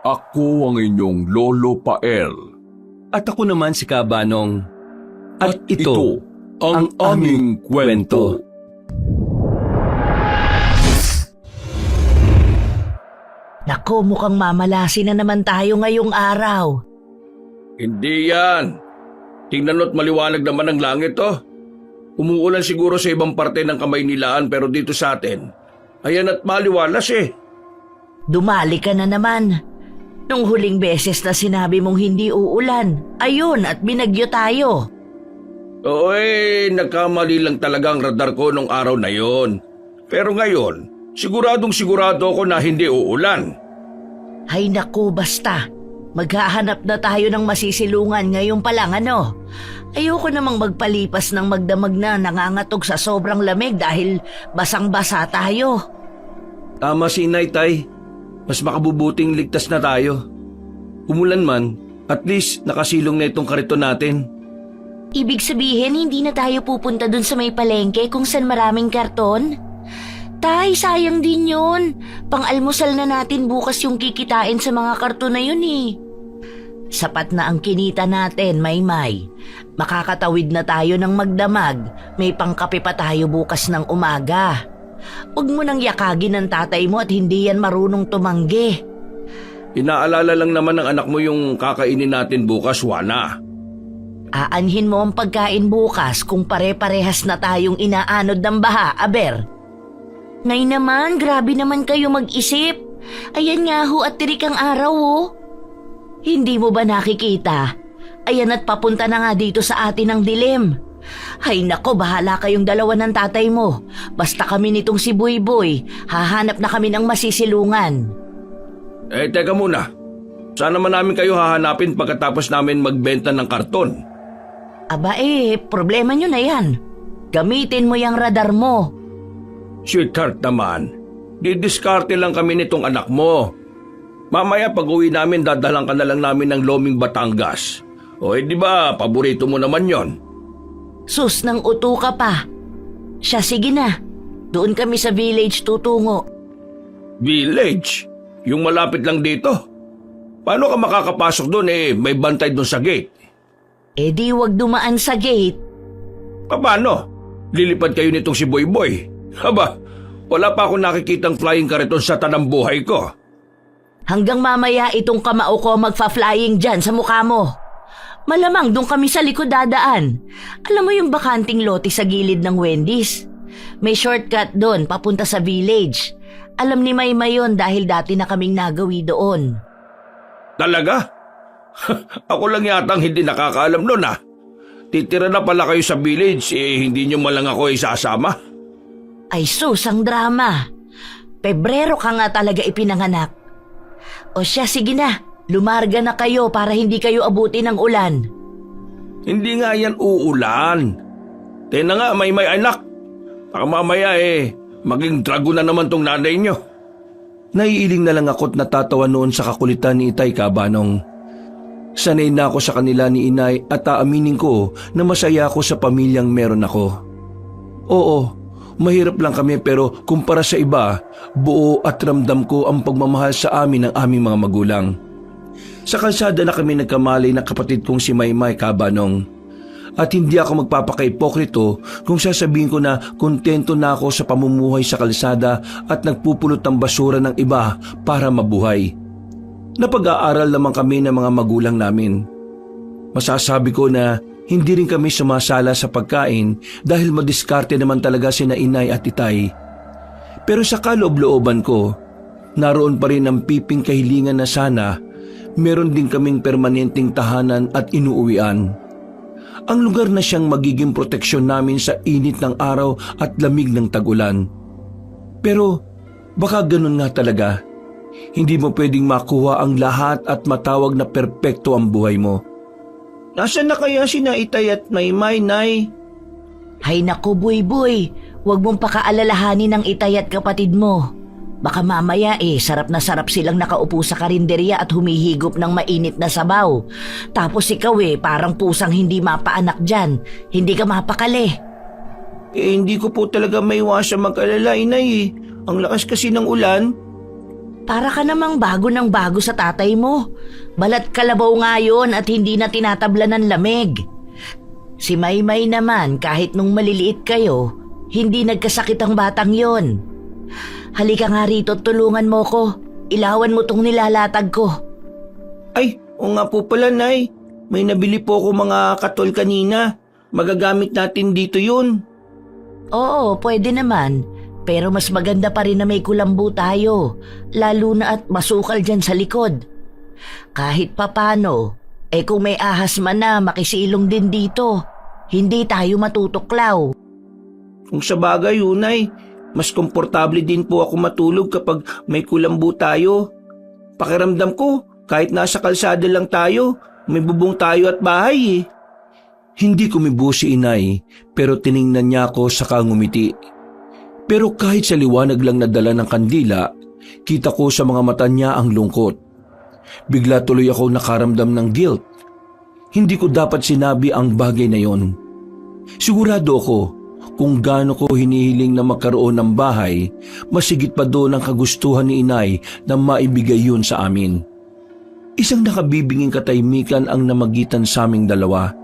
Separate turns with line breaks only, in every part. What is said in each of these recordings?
Ako ang inyong Lolo Pael.
At ako naman si Kabanong. At
ito ang aming kwento.
Nako, mukhang mamalasin na naman tayo ngayong araw.
Hindi yan. Tingnan mo't maliwanag naman ang langit oh. Umuulan siguro sa ibang parte ng Kamaynilaan pero dito sa atin, ayan at maliwalas eh.
Dumali ka na naman. Nung huling beses na sinabi mong hindi uulan, ayun at binagyo tayo.
Oo nagkamali lang talaga ang radar ko nung araw na yon. Pero ngayon, sigurado ako na hindi uulan.
Hay naku, basta. Maghahanap na tayo ng masisilungan ngayon pa lang ano. Ayoko namang magpalipas ng magdamag na nangangatog sa sobrang lamig dahil basang-basa tayo.
Tama si Inay, Tay. Mas makabubuting ligtas na tayo. Umulan man, at least nakasilong na itong kariton natin.
Ibig sabihin, hindi na tayo pupunta dun sa may palengke kung saan maraming karton? Tay, sayang din yun. Pang-almusal na natin bukas yung kikitain sa mga karton na yun eh. Sapat na ang kinita natin, Maymay. Makakatawid na tayo ng magdamag. May pangkape pa tayo bukas ng umaga. Huwag mo nang yakagin ng tatay mo at hindi yan marunong tumanggi.
Inaalala lang naman ng anak mo yung kakainin natin bukas, Wana.
Aanhin mo ang pagkain bukas kung pare-parehas na tayong inaanod ng baha, Aber. Ngay naman, grabe naman kayo mag-isip. Ayan nga ho at tirik ang araw ho. Hindi mo ba nakikita? Ayan at papunta na nga dito sa atin ang dilim. Hay nako, bahala kayong dalawa ng tatay mo. Basta kami nitong si Boy, hahanap na kami ng masisilungan.
Teka muna. Saan naman namin kayo hahanapin pagkatapos namin magbenta ng karton?
Aba problema nyo na yan. Gamitin mo yung radar mo.
Sweetheart naman, didiskarte lang kami nitong anak mo. Mamaya pag uwi namin dadalang ka na lang namin ng Loming Batangas. O di ba, paborito mo naman yon.
Sus, nang uto ka pa. Siya, sige na. Doon kami sa village tutungo.
Village? Yung malapit lang dito? Paano ka makakapasok doon may bantay doon sa gate?
Di wag dumaan sa gate.
Paano? Lilipad kayo nitong si Boy. Haba, wala pa akong nakikitang flying kariton sa tanang buhay ko.
Hanggang mamaya itong kamao ko magfa-flying dyan sa mukha mo. Malamang doon kami sa likod dadaan. Alam mo yung bakanting lote sa gilid ng Wendy's? May shortcut doon papunta sa village. Alam ni Maymay yun dahil dati na kaming nagawi doon.
Talaga? Ako lang yatang hindi nakakaalam nun ah. Titira na pala kayo sa village hindi nyo malang ako isasama?
Ay sus, ang drama. Pebrero ka nga talaga ipinanganak. O siya, sige na. Lumarga na kayo para hindi kayo abuti ng ulan.
Hindi nga yan uulan. Tena nga, may anak. Baka mamaya maging drago na naman tong nanay nyo.
Naiiling na lang ako't natatawa noon sa kakulitan ni Itay, Kabanong. Sanay na ako sa kanila ni Inay at aaminin ko na masaya ako sa pamilyang meron ako. Oo, mahirap lang kami pero kumpara sa iba, buo at ramdam ko ang pagmamahal sa amin ng aming mga magulang. Sa kalsada na kami nagkamali ng kapatid kong si Maymay, Kabanong. At hindi ako magpapaka-ipokrito kung sasabihin ko na kontento na ako sa pamumuhay sa kalsada at nagpupulot ng basura ng iba para mabuhay. Napag-aaral naman kami ng mga magulang namin. Masasabi ko na hindi rin kami sumasala sa pagkain dahil madiskarte naman talaga sina Inay at Itay. Pero sa kaloob-looban ko, naroon pa rin ang piping kahilingan na sana meron din kaming permanenteng tahanan at inuuwian. Ang lugar na siyang magiging proteksyon namin sa init ng araw at lamig ng tag-ulan. Pero baka ganun nga talaga. Hindi mo pwedeng makuha ang lahat at matawag na perpekto ang buhay mo.
Nasaan na kaya sina Itay at Maymay, Nay?
Hay naku, Boy. Huwag mong pakaalalahanin ng Itay at kapatid mo. Baka mamaya sarap na sarap silang nakaupo sa karinderya at humihigop ng mainit na sabaw. Tapos ikaw parang pusang hindi mapaanak dyan. Hindi ka mapakali.
Hindi ko po talaga maiwasang mag-alala, Inay. Ang lakas kasi ng ulan.
Para ka namang bago ng bago sa tatay mo. Balat kalabaw nga yun at hindi na tinatabla ng lamig. Si Maymay naman kahit nung maliliit kayo, hindi nagkasakit ang batang yon. Halika nga rito at tulungan mo ko. Ilawan mo tong nilalatag ko.
Ay, o nga po pala, Nay. May nabili po ako mga katol kanina. Magagamit natin dito yun.
Oo, pwede naman. Pero mas maganda pa rin na may kulambu tayo. Lalo na at masukal dyan sa likod. Kahit papano, kung may ahas man na makisilong din dito, hindi tayo matutuklaw.
Kung sa bagay, Nay, mas komportable din po ako matulog kapag may kulambu tayo. Pakiramdam ko, kahit nasa kalsada lang tayo, may bubong tayo at bahay eh. Hindi kumibo si Inay, pero tiningnan niya ako saka ngumiti. Pero kahit sa liwanag lang nadala ng kandila, kita ko sa mga mata niya ang lungkot. Bigla tuloy ako nakaramdam ng guilt. Hindi ko dapat sinabi ang bagay na yon. Sigurado ako kung gaano ko hinihiling na magkaroon ng bahay, masigit pa doon ang kagustuhan ni Inay na maibigay yun sa amin. Isang nakabibinging katahimikan ang namagitan sa aming dalawa.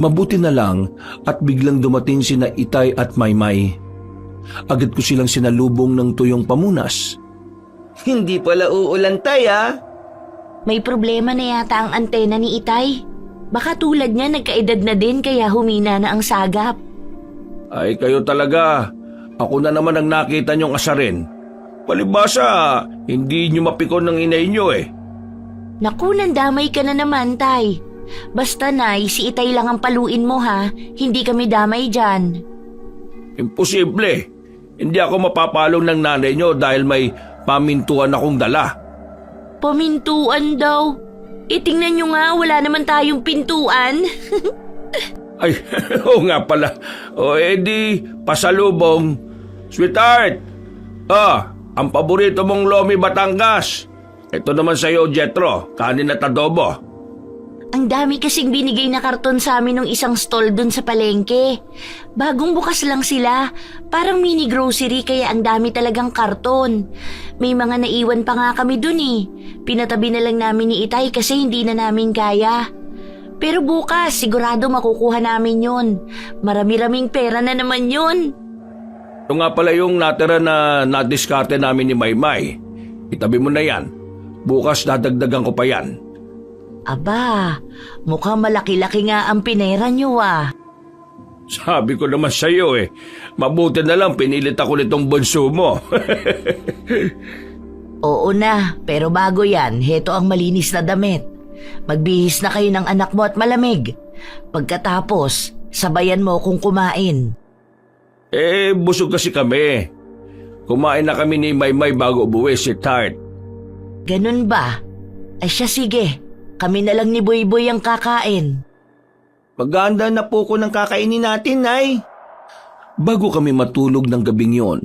Mabuti na lang at biglang dumating sina Itay at Maymay. Agad ko silang sinalubong ng tuyong pamunas. Hindi pala uulan, Tay, ah.
May problema na yata ang antena ni Itay. Baka tulad niya nagkaedad na din kaya humina na ang sagap.
Ay kayo talaga. Ako na naman ang nakita niyong asarin. Palibasa, hindi niyo mapikon ng inay niyo eh.
Naku, nandamay ka na naman, Tay. Basta, Nay, si Itay lang ang paluin mo ha. Hindi kami damay dyan.
Imposible. Hindi ako mapapalong ng nanay niyo dahil may pamintuan akong dala.
Pamintuan daw. Tingnan nyo nga, wala naman tayong pintuan.
Ay, oo nga pala. O edi, pasalubong. Sweetheart! Ang paborito mong Lomi Batangas. Ito naman sa'yo, Jetro, kanin at adobo.
Ang dami kasing binigay na karton sa amin ng isang stall dun sa palengke. Bagong bukas lang sila. Parang mini grocery kaya ang dami talagang karton. May mga naiwan pa nga kami dun eh. Pinatabi na lang namin ni Itay kasi hindi na namin kaya. Pero bukas, sigurado makukuha namin yun. Marami-raming pera na naman yun.
Ito nga pala yung natira na nadiskarte namin ni Maymay. Itabi mo na yan. Bukas dadagdagan ko pa yan.
Aba, mukhang malaki-laki nga ang pinera nyo ah.
Sabi ko naman sa'yo eh. Mabuti na lang pinilit ako nitong bunso mo.
Oo na, pero bago yan, heto ang malinis na damit. Magbihis na kayo ng anak mo at malamig. Pagkatapos, sabayan mo kung kumain.
Busog kasi kami. Kumain na kami ni Maymay bago umuwi si Tart.
Ganun ba? Ay siya sige, kami na lang ni Boyboy ang kakain.
Maganda na po ko ng kakainin natin, Nay. Bago kami matulog ng gabing yon,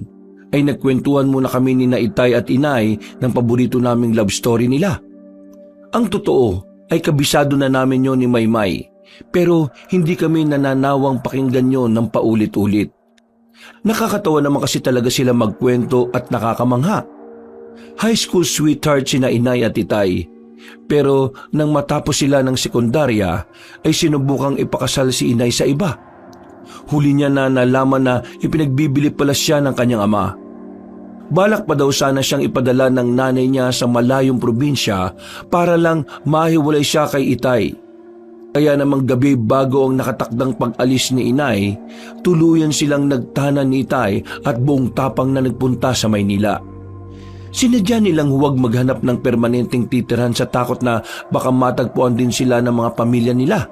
ay nagkwentuhan muna kami ni Itay at Inay ng paborito naming love story nila. Ang totoo ay kabisado na namin yon ni Maymay, pero hindi kami nananawang pakinggan yon ng paulit-ulit. Nakakatawa naman kasi talaga sila magkwento at nakakamangha. High school sweetheart sina Inay at Itay. Pero nang matapos sila ng sekundarya ay sinubukang ipakasal si Inay sa iba. Huli niya na nalaman na ipinagbibili pala siya ng kanyang ama. Balak pa daw sana siyang ipadala ng nanay niya sa malayong probinsya para lang mahiwalay siya kay Itay. Kaya namang gabi bago ang nakatakdang pag-alis ni Inay, tuluyan silang nagtanan ni Itay at buong tapang na nagpunta sa Maynila. Sinadya nilang huwag maghanap ng permanenteng titirahan sa takot na baka matagpuan din sila ng mga pamilya nila.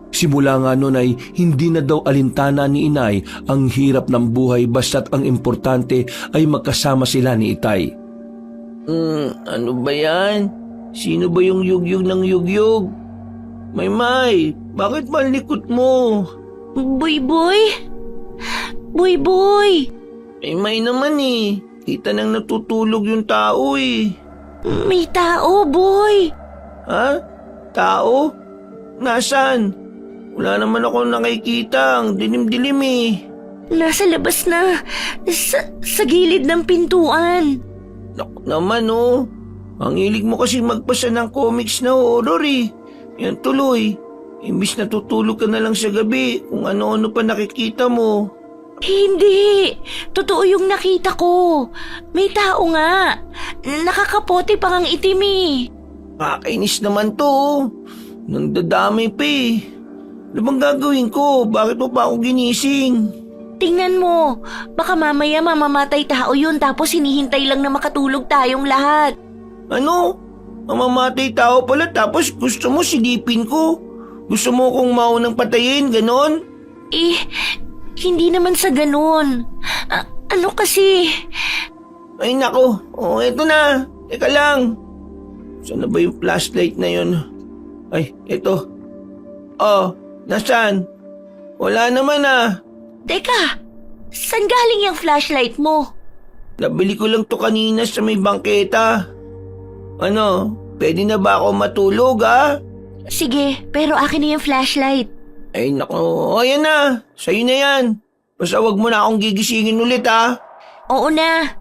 Simula nga noon ay hindi na daw alintana ni Inay ang hirap ng buhay basta't ang importante ay magkasama sila ni Itay. Ano ba yan? Sino ba yung yugyug ng yugyug? Maymay, bakit malikot mo?
Boyboy? Boyboy!
Maymay naman eh. Kita nang natutulog yung tao eh.
May tao, boy!
Ha? Tao? Nasaan? Wala naman ako nakikita. Ang dilim-dilim eh.
Nasa labas na. Sa gilid ng pintuan.
Naku naman oh. Ang hilig mo kasi magbasa ng comics na horror eh. Yan tuloy. Imbis na tutulog ka na lang sa gabi kung ano-ano pa nakikita mo.
Hindi. Totoo yung nakita ko. May tao nga. Nakakapote pa ngang itim eh.
Kakainis naman to oh. Nandadamay pa eh. Ano bang gagawin ko? Bakit mo pa ako ginising?
Tingnan mo. Baka mamaya mamamatay tao yun tapos hinihintay lang na makatulog tayong lahat.
Ano? Mamamatay tao pala tapos gusto mo silipin ko? Gusto mo kong maunang patayin, ganon?
Eh, hindi naman sa ganun. Ano kasi?
Ay nako, eto na. Teka lang. Saan na ba yung flashlight na yun? Ay, eto. Nasaan? Wala naman ah.
Teka, saan galing yung flashlight mo?
Nabili ko lang to kanina sa may bangketa. Ano, pwede na ba ako matulog ah?
Sige, pero akin na yung flashlight.
Ay nako, ayan na. Sa'yo na yan. Basta wag mo na akong gigisingin ulit ah.
Oo na.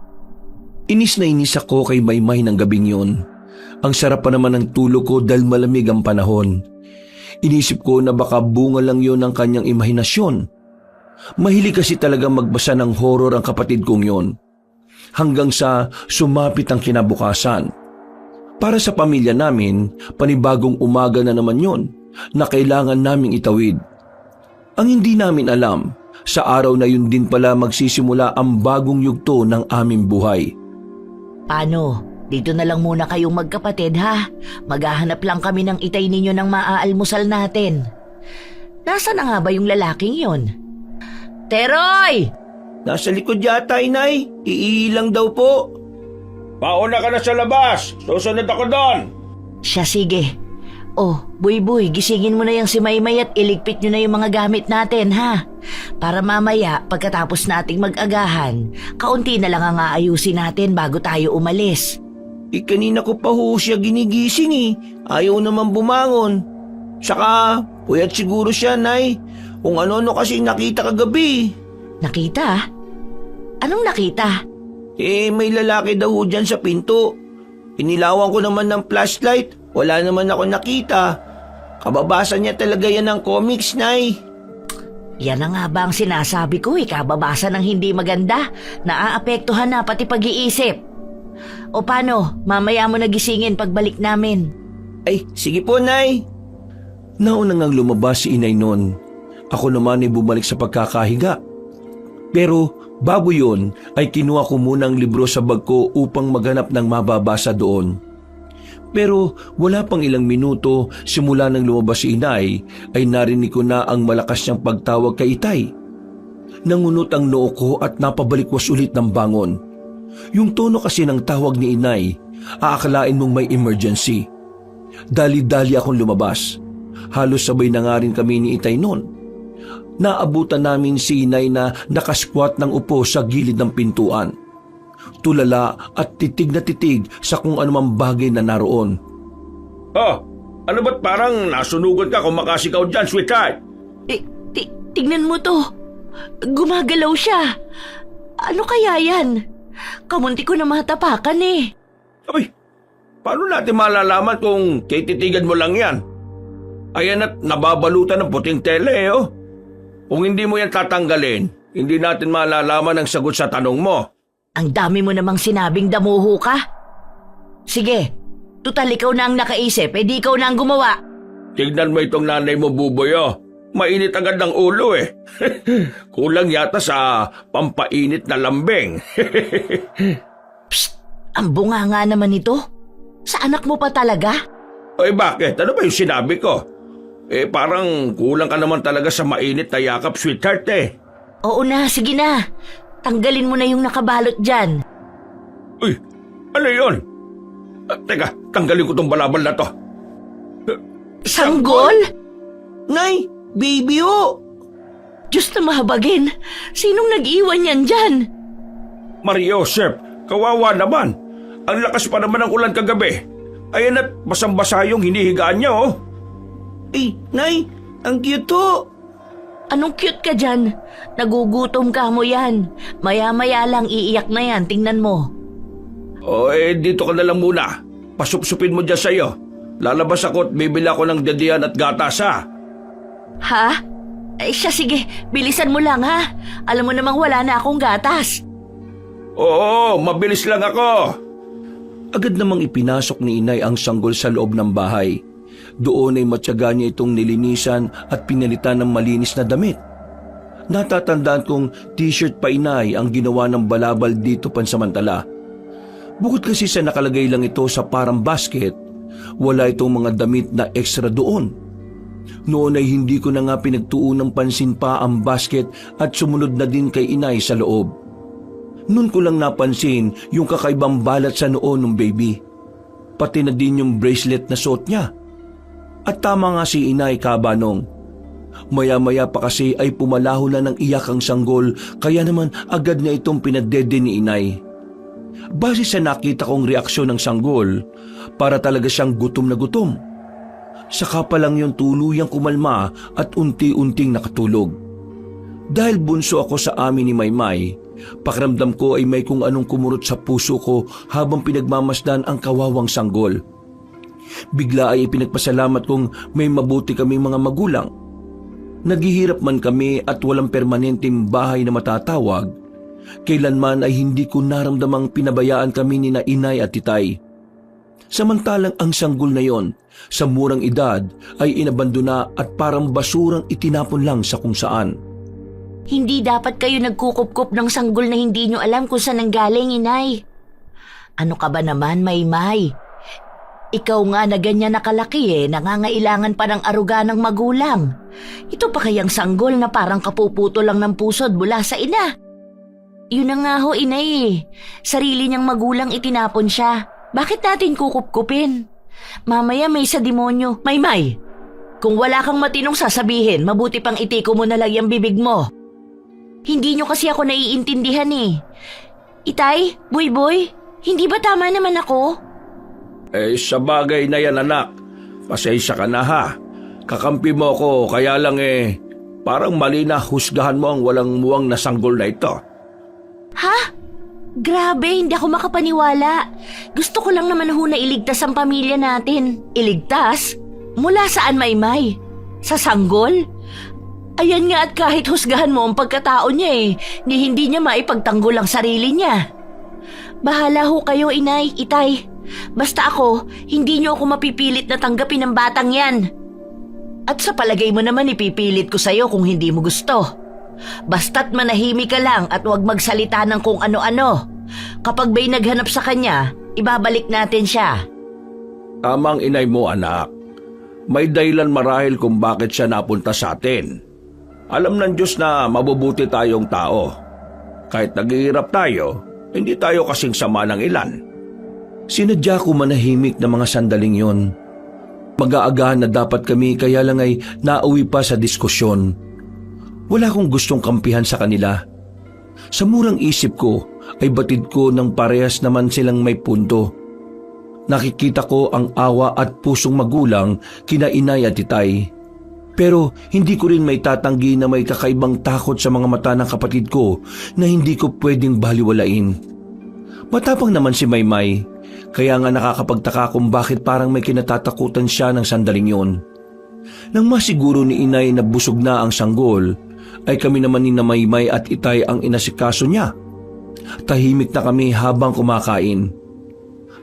Inis na inis ako kay Maymay ng gabing yun. Ang sarap pa naman ng tulog ko dahil malamig ang panahon. Inisip ko na baka bunga lang yun ng kanyang imahinasyon. Mahilig kasi talaga magbasa ng horror ang kapatid kong yun. Hanggang sa sumapit ang kinabukasan. Para sa pamilya namin, panibagong umaga na naman yun na kailangan naming itawid. Ang hindi namin alam, sa araw na yun din pala magsisimula ang bagong yugto ng aming buhay.
Paano? Dito na lang muna kayong magkapatid ha. Maghahanap lang kami ng itay ninyo ng maaalmusal natin. Nasaan na nga ba yung lalaking yon? Teroy!
Nasa likod yata, inay. Iilang daw po.
Pauna ka na sa labas. Susunod ako doon.
Siya sige. Oh, Buy-Buy, gisingin mo na yung si Maymay at iligpit nyo na yung mga gamit natin ha. Para mamaya, pagkatapos nating mag-agahan, kaunti na lang ang aayusin natin bago tayo umalis.
Kanina ko pa ho siya ginigising eh. Ayaw naman bumangon. Saka, puyat siguro siya, nay. Kung ano-ano kasi nakita kagabi.
Nakita? Anong nakita?
May lalaki daw ho dyan sa pinto. Inilawan ko naman ng flashlight. Wala naman ako nakita. Kababasa niya talaga yan ng comics, nay.
Yan na nga ba ang sinasabi ko kababasa ng hindi maganda. Naaapektuhan na pati pag-iisip. O paano, mamaya mo nagisingin pagbalik namin.
Ay, sige po, nay. Nauna ngang lumabas si inay nun. Ako naman ay bumalik sa pagkakahiga. Pero bago yun ay kinuha ko munang libro sa bag ko upang maghanap ng mababasa doon. Pero wala pang ilang minuto simula nang lumabas si inay ay narinig ko na ang malakas niyang pagtawag kay Itay. Nangunot ang noo ko at napabalikwas ulit ng bangon. Yung tono kasi ng tawag ni inay, aakalain mong may emergency. Dali-dali akong lumabas. Halos sabay na nga rin kami ni Itay noon. Naabutan namin si inay na nakasquat ng upo sa gilid ng pintuan. Tulala at titig na titig sa kung anumang bagay na naroon.
Ano ba't parang nasunugan ka kung makasikaw dyan, sweetheart?
Tignan mo to. Gumagalaw siya. Ano kaya yan? Kamunti ko na matapakan eh.
Abay, paano natin malalaman kung tititigan mo lang yan? Ayan at nababalutan ng puting tele oh. Kung hindi mo yan tatanggalin, hindi natin malalaman ang sagot sa tanong mo.
Ang dami mo namang sinabing damuho ka. Sige, tutal ikaw na ang nakaisip, di ikaw na ang gumawa.
Tignan mo itong nanay mo, Buboy oh. Mainit agad ng ulo eh. Kulang yata sa pampainit na lambing.
Psst, ang bunga nga naman ito. Sa anak mo pa talaga?
Ay bakit? Ano ba yung sinabi ko? Parang kulang ka naman talaga sa mainit na yakap, sweetheart eh.
Oo na, sige na. Tanggalin mo na yung nakabalot dyan.
Uy, ano yun? Teka, tanggalin ko tong balabal na to.
Sanggol?
Nay, baby ho!
Diyos na mahabagin. Sinong nag-iwan yan dyan?
Mariosep, kawawa naman. Ang lakas pa naman ng ulan kagabi. Ayan at basang-basa yung hinihigaan niya oh.
Nay, ang cute ho!
Anong cute ka dyan? Nagugutom ka mo yan. Maya-maya lang iiyak na yan, tingnan mo.
Dito ka na lang muna. Pasupsupin mo dyan sa'yo. Lalabas ako at bibili ako ng dadian at gatas, ha?
Ha? Siya, sige, bilisan mo lang ha. Alam mo namang wala na akong gatas.
Oo, mabilis lang ako.
Agad namang ipinasok ni inay ang sanggol sa loob ng bahay. Doon ay matyaga niya itong nilinisan at pinalitan ng malinis na damit. Natatandaan kong t-shirt pa inay ang ginawa ng balabal dito pansamantala. Bukod kasi sa nakalagay lang ito sa parang basket, wala itong mga damit na ekstra doon. Noon ay hindi ko na nga pinagtuon ng pansin pa ang basket at sumunod na din kay inay sa loob. Noon ko lang napansin yung kakaibang balat sa noo ng baby. Pati na din yung bracelet na suot niya. At tama nga si inay, Kabanong. Maya-maya pa kasi ay pumalaho na ng iyak ang sanggol, kaya naman agad na itong pinadede ni inay. Base sa nakita kong reaksyon ng sanggol, para talaga siyang gutom na gutom. Saka pa lang yung tuluyang kumalma at unti-unting nakatulog. Dahil bunso ako sa amin ni Maymay, pakiramdam ko ay may kung anong kumurot sa puso ko habang pinagmamasdan ang kawawang sanggol. Bigla ay ipinagpasalamat kong may mabuti kaming mga magulang. Naghihirap man kami at walang permanenteng bahay na matatawag, kailanman ay hindi ko naramdamang pinabayaan kami ni na inay at titay. Samantalang ang sanggol na yon, sa murang edad, ay inabandona at parang basurang itinapon lang sa kung saan.
Hindi dapat kayo nagkukup-kup ng sanggol na hindi nyo alam kung saan nanggaling, inay. Ano ka ba naman, Maymay? Ikaw nga na ganyan nakalaki nangangailangan pa ng aruga ng magulang. Ito pa kayang sanggol na parang kapuputo lang ng pusod mula sa ina. Yun na nga ho, inay. Sarili niyang magulang itinapon siya. Bakit natin kukup-kupin? Mamaya may sa demonyo. Maymay, kung wala kang matinong sasabihin, mabuti pang itiko mo na lang yung bibig mo. Hindi nyo kasi ako naiintindihan Itay, Boy, hindi ba tama naman ako?
Sa bagay na yan, anak. Pasensya ka na, ha? Kakampi mo ko, kaya lang parang mali na husgahan mo ang walang muwang na sanggol na ito.
Ha? Grabe, hindi ako makapaniwala. Gusto ko lang naman na iligtas ang pamilya natin. Iligtas? Mula saan, Maymay? Sa sanggol? Ayan nga, at kahit husgahan mo ang pagkatao niya ni hindi niya maipagtanggol ang sarili niya. Bahala ho kayo, inay, itay. Basta ako, hindi niyo ako mapipilit na tanggapin ang batang yan. At sa palagay mo naman ipipilit ko sa'yo kung hindi mo gusto. Basta't manahimik ka lang at huwag magsalita ng kung ano-ano. Kapag may naghanap sa kanya, ibabalik natin siya.
Tamang inay mo, anak. May dahilan marahil kung bakit siya napunta sa atin. Alam ng Diyos na mabubuti tayong tao. Kahit naghihirap tayo, hindi tayo kasing sama ng ilan.
Sinadya ko manahimik na mga sandaling yon. Mag-aagahan na dapat kami kaya lang ay nauwi pa sa diskusyon. Wala akong gustong kampihan sa kanila. Sa murang isip ko ay batid ko ng parehas naman silang may punto. Nakikita ko ang awa at pusong magulang kina inay at titay. Pero hindi ko rin may tatanggi na may kakaibang takot sa mga mata ng kapatid ko na hindi ko pwedeng baliwalain. Matapang naman si Maymay, kaya nga nakakapagtaka kung bakit parang may kinatatakutan siya ng sandaling yon. Nang masiguro ni inay na busog na ang sanggol, ay kami naman ni na Maymay at itay ang inasikaso niya. Tahimik na kami habang kumakain.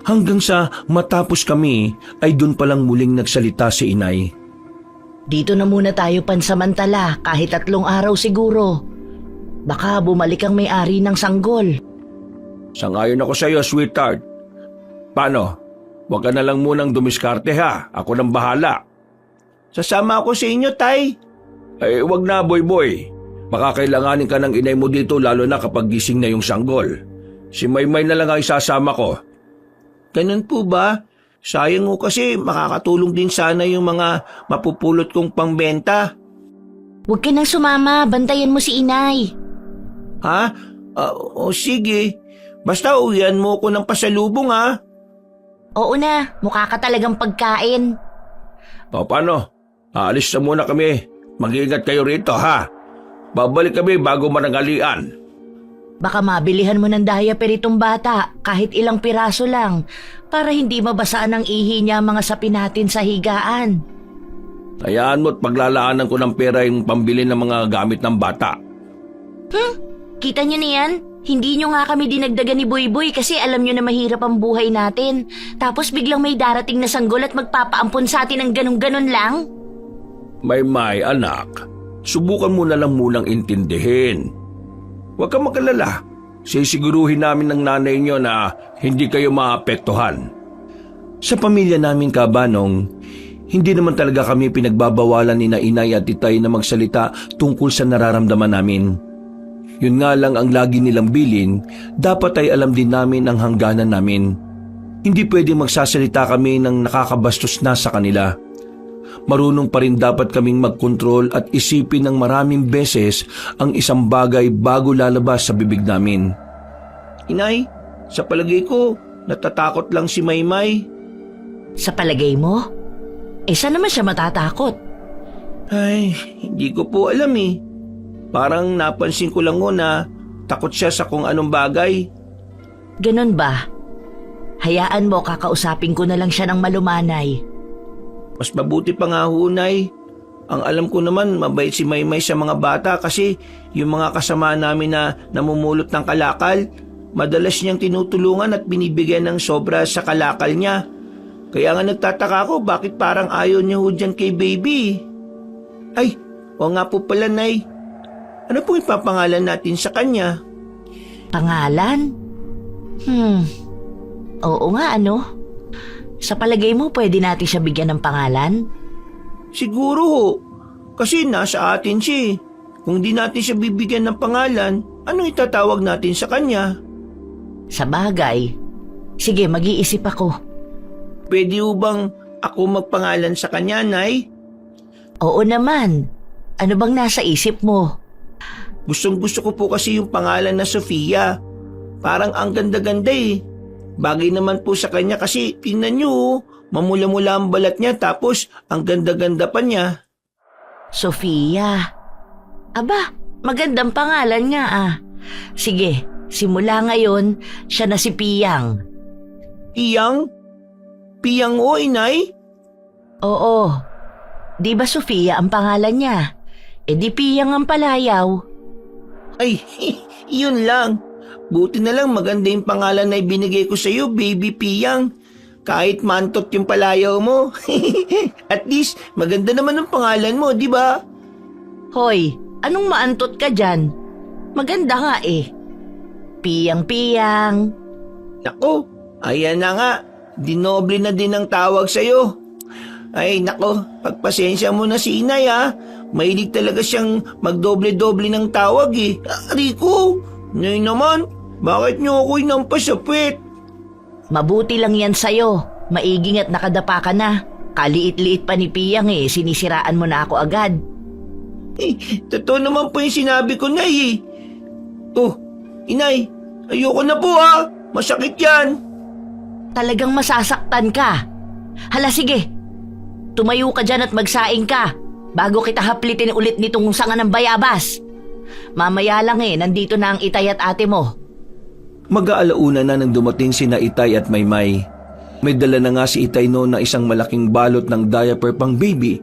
Hanggang sa matapos kami ay dun palang muling nagsalita si inay.
Dito na muna tayo pansamantala kahit 3 araw siguro. Baka bumalik ang may-ari ng sanggol.
Sangayon ako sa iyo, sweetheart. Paano? Huwag ka na lang munang dumiskarte, ha? Ako nang bahala.
Sasama ako sa inyo, tay.
Wag na, boy. Baka kailanganin ka ng inay mo dito lalo na kapag gising na yung sanggol. Si Maymay na lang ang isasama ko.
Ganun po ba? Sayang mo kasi makakatulong din sana yung mga mapupulot kong pangbenta.
Huwag ka nang sumama, bantayan mo si inay.
Ha? O sige. Basta uwian mo ko ng pasalubong, ha?
Oo na, mukha ka talagang pagkain.
O paano? Aalis na muna kami. Mag-iingat kayo rito, ha? Babalik kami bago manangalian.
Baka mabilihan mo ng diaper itong bata kahit ilang piraso lang para hindi mabasaan ng ihi niya mga sapin natin sa higaan.
Hayaan mo't paglalaanan ko ng pera yung pambili ng mga gamit ng bata.
Kita niyo na yan? Hindi niyo nga kami dinagdagan ni Boy kasi alam niyo na mahirap ang buhay natin. Tapos biglang may darating na sanggol at magpapaampon sa atin ng ganun-ganun lang?
Maymay, anak, subukan mo na lang munang intindihin. Huwag kang magalala. Sisiguruhin namin ng nanay niyo na hindi kayo maapektuhan.
Sa pamilya namin, Kabanong, hindi naman talaga kami pinagbabawalan ni na inay at itay na magsalita tungkol sa nararamdaman namin. Yun nga lang ang lagi nilang bilin, dapat ay alam din namin ang hangganan namin. Hindi pwedeng magsasalita kami ng nakakabastos na sa kanila. Marunong pa rin dapat kaming magkontrol at isipin ng maraming beses ang isang bagay bago lalabas sa bibig namin.
Inay, sa palagay ko, natatakot lang si Maymay.
Sa palagay mo? Saan naman siya matatakot?
Ay, hindi ko po alam eh. Parang napansin ko lang na takot siya sa kung anong bagay.
Ganun ba? Hayaan mo, kakausapin ko na lang siya ng malumanay.
Mas mabuti pa nga Nay. Ang alam ko naman, mabait si Maymay sa mga bata kasi yung mga kasama namin na namumulot ng kalakal, madalas niyang tinutulungan at binibigyan ng sobra sa kalakal niya. Kaya nga nagtataka ko bakit parang ayaw niya ho dyan kay baby. Ay, o nga po pala Nay. Ano po ipapangalan natin sa kanya?
Pangalan? Oo nga ano? Sa palagay mo pwede natin siya bigyan ng pangalan?
Siguro ho. Kasi nasa atin siya eh. Kung di natin siya bibigyan ng pangalan, ano itatawag natin sa kanya?
Sa bagay. Sige, mag-iisip ako.
Pwede ho bang ako magpangalan sa kanya, Nay?
Oo naman. Ano bang nasa isip mo?
Gustong-gusto ko po kasi yung pangalan na Sofia. Parang ang ganda-ganda eh. Bagay naman po sa kanya kasi tingnan niyo, mamula-mula ang balat niya tapos ang ganda-ganda pa niya.
Sofia. Aba, magandang pangalan nga ah. Sige, simula ngayon, siya na si Piyang.
Piyang? Piyang o, Inay?
Oo. Di ba Sofia ang pangalan niya? Di Piyang ang palayaw.
Ay, yun lang. Buti na lang maganda yung pangalan na ibinigay ko sa iyo, Baby Piyang. Kahit mantot yung palayaw mo. At least, maganda naman ang pangalan mo, di ba?
Hoy, anong maantot ka dyan? Maganda nga eh. Piyang-piyang.
Nako, ayan na nga. Dinoble na din ang tawag sa iyo. Ay, nako, pagpasensya mo na si Inay ha. Mahilig talaga siyang magdoble-doble ng tawag eh. Rico, Nay naman, bakit niyo ako'y nampasapit?
Mabuti lang yan sa'yo. Maiging at nakadapa ka na. Kaliit-liit pa ni Piyang eh, sinisiraan mo na ako agad.
Totoo naman po yung sinabi ko, Nay eh. Oh, Inay, ayoko na po ha. Masakit yan.
Talagang masasaktan ka. Hala sige, tumayo ka dyan at magsaing ka bago kita haplitin ulit nitong sanga ng bayabas. Mamaya lang eh, nandito na ang itay at ate mo.
Mag-aalauna na nang dumating sina Itay at Maymay. May dala na nga si Itay noon na isang malaking balot ng diaper pang baby.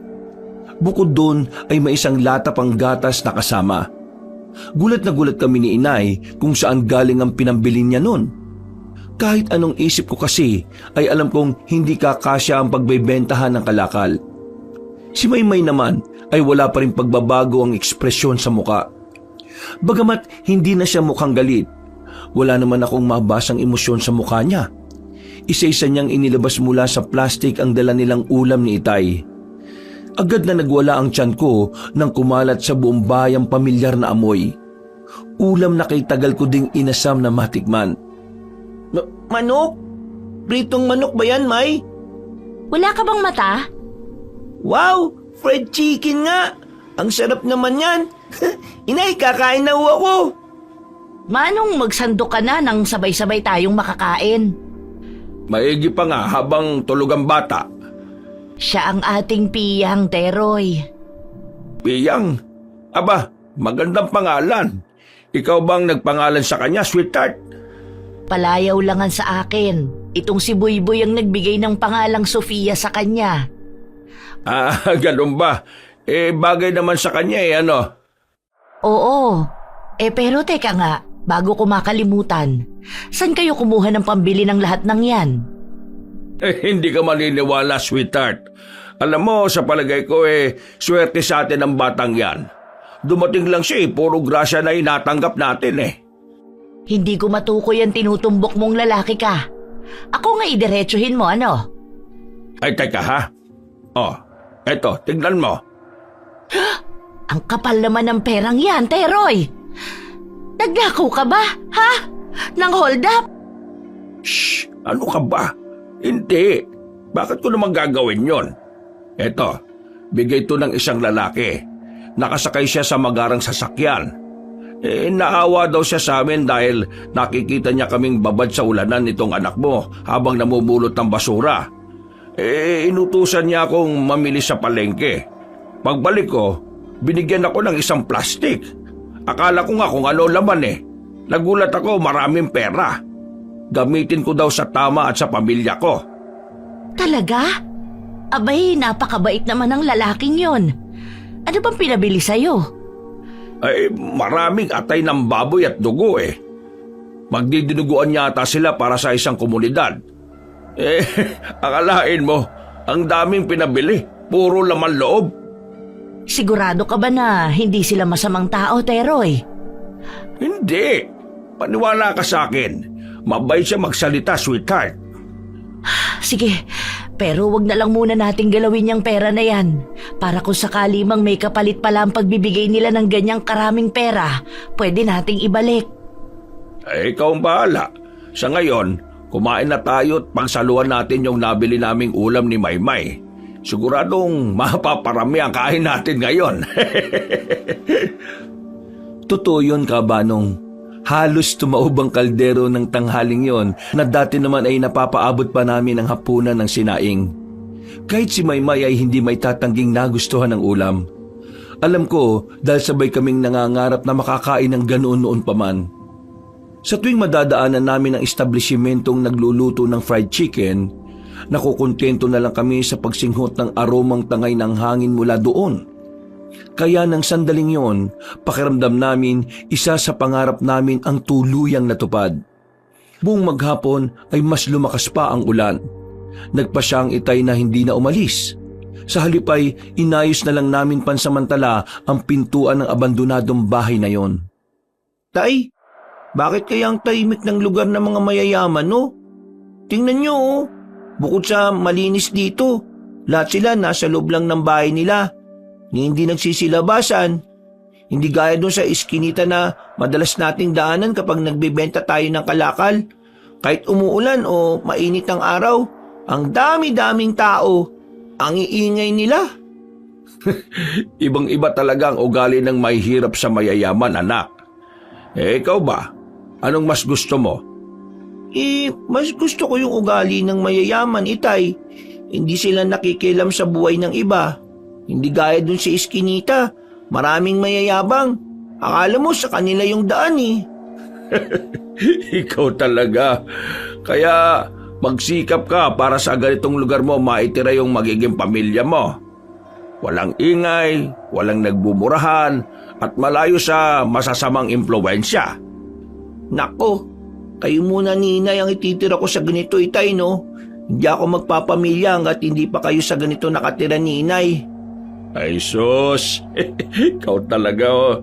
Bukod doon ay may isang lata pang gatas na kasama. Gulat na gulat kami ni Inay kung saan galing ang pinambili niya noon. Kahit anong isip ko kasi ay alam kong hindi kakasya ang pagbebentahan ng kalakal. Si Maymay naman ay wala pa rin pagbabago ang ekspresyon sa muka. Bagamat hindi na siya mukhang galit, wala naman akong mabasang emosyon sa mukha niya. Isa-isa niyang inilabas mula sa plastic ang dala nilang ulam ni Itay. Agad na nagwala ang tiyan ko nang kumalat sa buong bayang pamilyar na amoy. Ulam na kay tagal ko ding inasam na matikman.
Manok? Pritong manok ba yan, May?
Wala ka bang mata?
Wow! Fried chicken nga! Ang sarap naman yan! Inay, kakain na ako!
Manong magsandok ka na nang sabay-sabay tayong makakain.
Maigi pa nga habang tulog ang bata.
Siya ang ating Piyang, Teroy.
Piyang? Aba, magandang pangalan. ikaw bang nagpangalan sa kanya, sweetheart?
Palayaw langan sa akin. Itong si Buyboy ang nagbigay ng pangalang Sofia sa kanya.
Ah, ganun ba? Bagay naman sa kanya ano?
Oo. Pero teka nga, bago ko makalimutan, saan kayo kumuha ng pambili ng lahat ng yan?
Hindi ka maniniwala, sweetheart. Alam mo, sa palagay ko swerte sa atin ang batang yan. Dumating lang siya puro grasya na inatanggap natin
Hindi ko matukoy ang tinutumbok mong lalaki ka. Ako nga idiretsuhin mo, ano?
Ay, teka ha? Eto, tignan mo.
Ang kapal naman ng perang yan, Teroy! Naglako ka ba, ha? Nang hold up?
Shh! Ano ka ba? Hindi. Bakit ko naman gagawin yon? Eto, bigay to ng isang lalaki. Nakasakay siya sa magarang sasakyan. Naawa daw siya sa amin dahil nakikita niya kaming babad sa ulanan nitong anak mo habang namumulot ng basura. Inutusan niya akong mamili sa palengke. Pagbalik ko, binigyan ako ng isang plastic. Akala ko nga kung ano laman Nagulat ako, maraming pera. Gamitin ko daw sa tama at sa pamilya ko.
Talaga? Abay, napakabait naman ng lalaking yon. Ano bang pinabili sa'yo?
Maraming atay ng baboy at dugo Magdidinuguan yata sila para sa isang komunidad. Akalain mo, ang daming pinabili, puro laman loob.
Sigurado ka ba na hindi sila masamang tao, Teroy?
Hindi. Paniwala ka sa akin. Mabait siya magsalita, sweetheart.
Sige, pero wag na lang muna nating galawin yung pera na yan. Para kung sakali mang may kapalit pala ang pagbibigay nila ng ganyang karaming pera, pwede nating ibalik.
Ikaw ang bahala. Sa ngayon, kumain na tayo at pagsaluhan natin yung nabili naming ulam ni Maymay. Siguradong mapaparami ang kain natin ngayon.
Totoo yun, Kabanong. Halos tumaob ang kaldero ng tanghaling yon na dati naman ay napapaabot pa namin ang hapunan ng sinaing. Kahit si Maymay ay hindi may tatangging nagustuhan ng ulam. Alam ko dahil sabay kaming nangangarap na makakain ng ganoon noon pa man. Sa tuwing madadaanan namin ang establishmentong nagluluto ng fried chicken, nakukontento na lang kami sa pagsinghot ng aromang tangay ng hangin mula doon. Kaya nang sandaling yon, pakiramdam namin isa sa pangarap namin ang tuluyang natupad. Buong maghapon ay mas lumakas pa ang ulan. Nagpa siya ang Itay na hindi na umalis. Sa halip ay inayos na lang namin pansamantala ang pintuan ng abandonadong bahay na yon. Tay, bakit kaya ang tahimik ng lugar ng mga mayayaman, no? Tingnan nyo, bukod sa malinis dito, lahat sila nasa loob lang ng bahay nila. Hindi nagsisilabasan. Hindi gaya doon sa iskinita na madalas nating daanan kapag nagbebenta tayo ng kalakal. Kahit umuulan o mainit ang araw, ang dami-daming tao, ang iingay nila.
Ibang-iba talaga ang ugali ng mahihirap sa mayayaman, anak. Ikaw ba? Anong mas gusto mo?
Mas gusto ko yung ugali ng mayayaman, Itay. Hindi sila nakikialam sa buhay ng iba. Hindi gaya dun sa iskinita, maraming mayayabang. Akala mo sa kanila yung daan
Ikaw talaga. Kaya magsikap ka para sa ganitong lugar mo maitira yung magiging pamilya mo. Walang ingay, walang nagbuburahan, at malayo sa masasamang impluwensya.
Nako, kayo muna ni Inay ang ititira ko sa ganito, Itay, no? Hindi ako magpapamilya hanggat hindi pa kayo sa ganito nakatira ni Inay.
Ay sus, ikaw talaga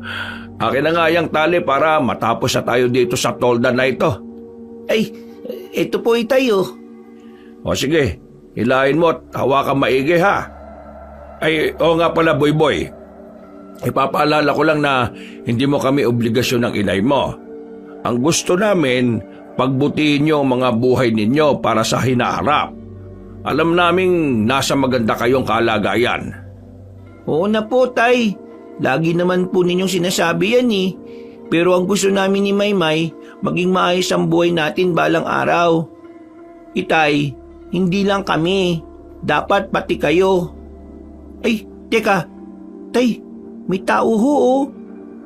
Akin na nga yung tali para matapos na tayo dito sa tolda na ito.
Ay, ito po Itay
O sige, hilahin mo at hawakan maigi ha. Ay, nga pala Boy. Ipapaalala ko lang na hindi mo kami obligasyon ng inay mo. Ang gusto namin, pagbutihin niyo ang mga buhay ninyo para sa hinaharap. Alam naming nasa maganda kayong kalagayan.
Oo na po, Tay. Lagi naman po ninyong sinasabi yan Pero ang gusto namin ni Maymay, maging maayos ang buhay natin balang araw. Itay, hindi lang kami. Dapat pati kayo. Ay, teka. Tay, may tao ho.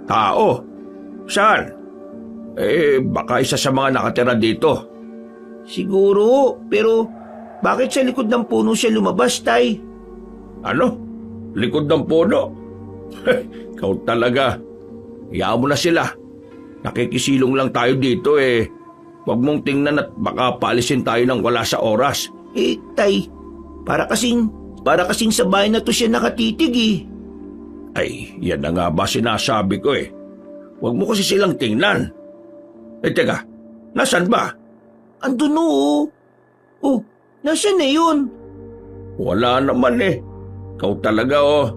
Tao? Saan? Baka isa sa mga nakatira dito.
Siguro, pero bakit sa likod ng puno siya lumabas, Tay?
Ano? Likod ng puno? Ikaw talaga. Hayaan mo na sila. Nakikisilong lang tayo dito eh. Huwag mong tingnan at baka paalisin tayo ng wala sa oras.
Tay, para kasing sa bahay na to siya nakatitig eh.
Ay, yan na nga ba sinasabi ko eh. Huwag mo kasi silang tingnan. Teka, nasan ba?
Andun oo. Oh, nasaan na yun?
Wala naman eh. Ikaw talaga oh.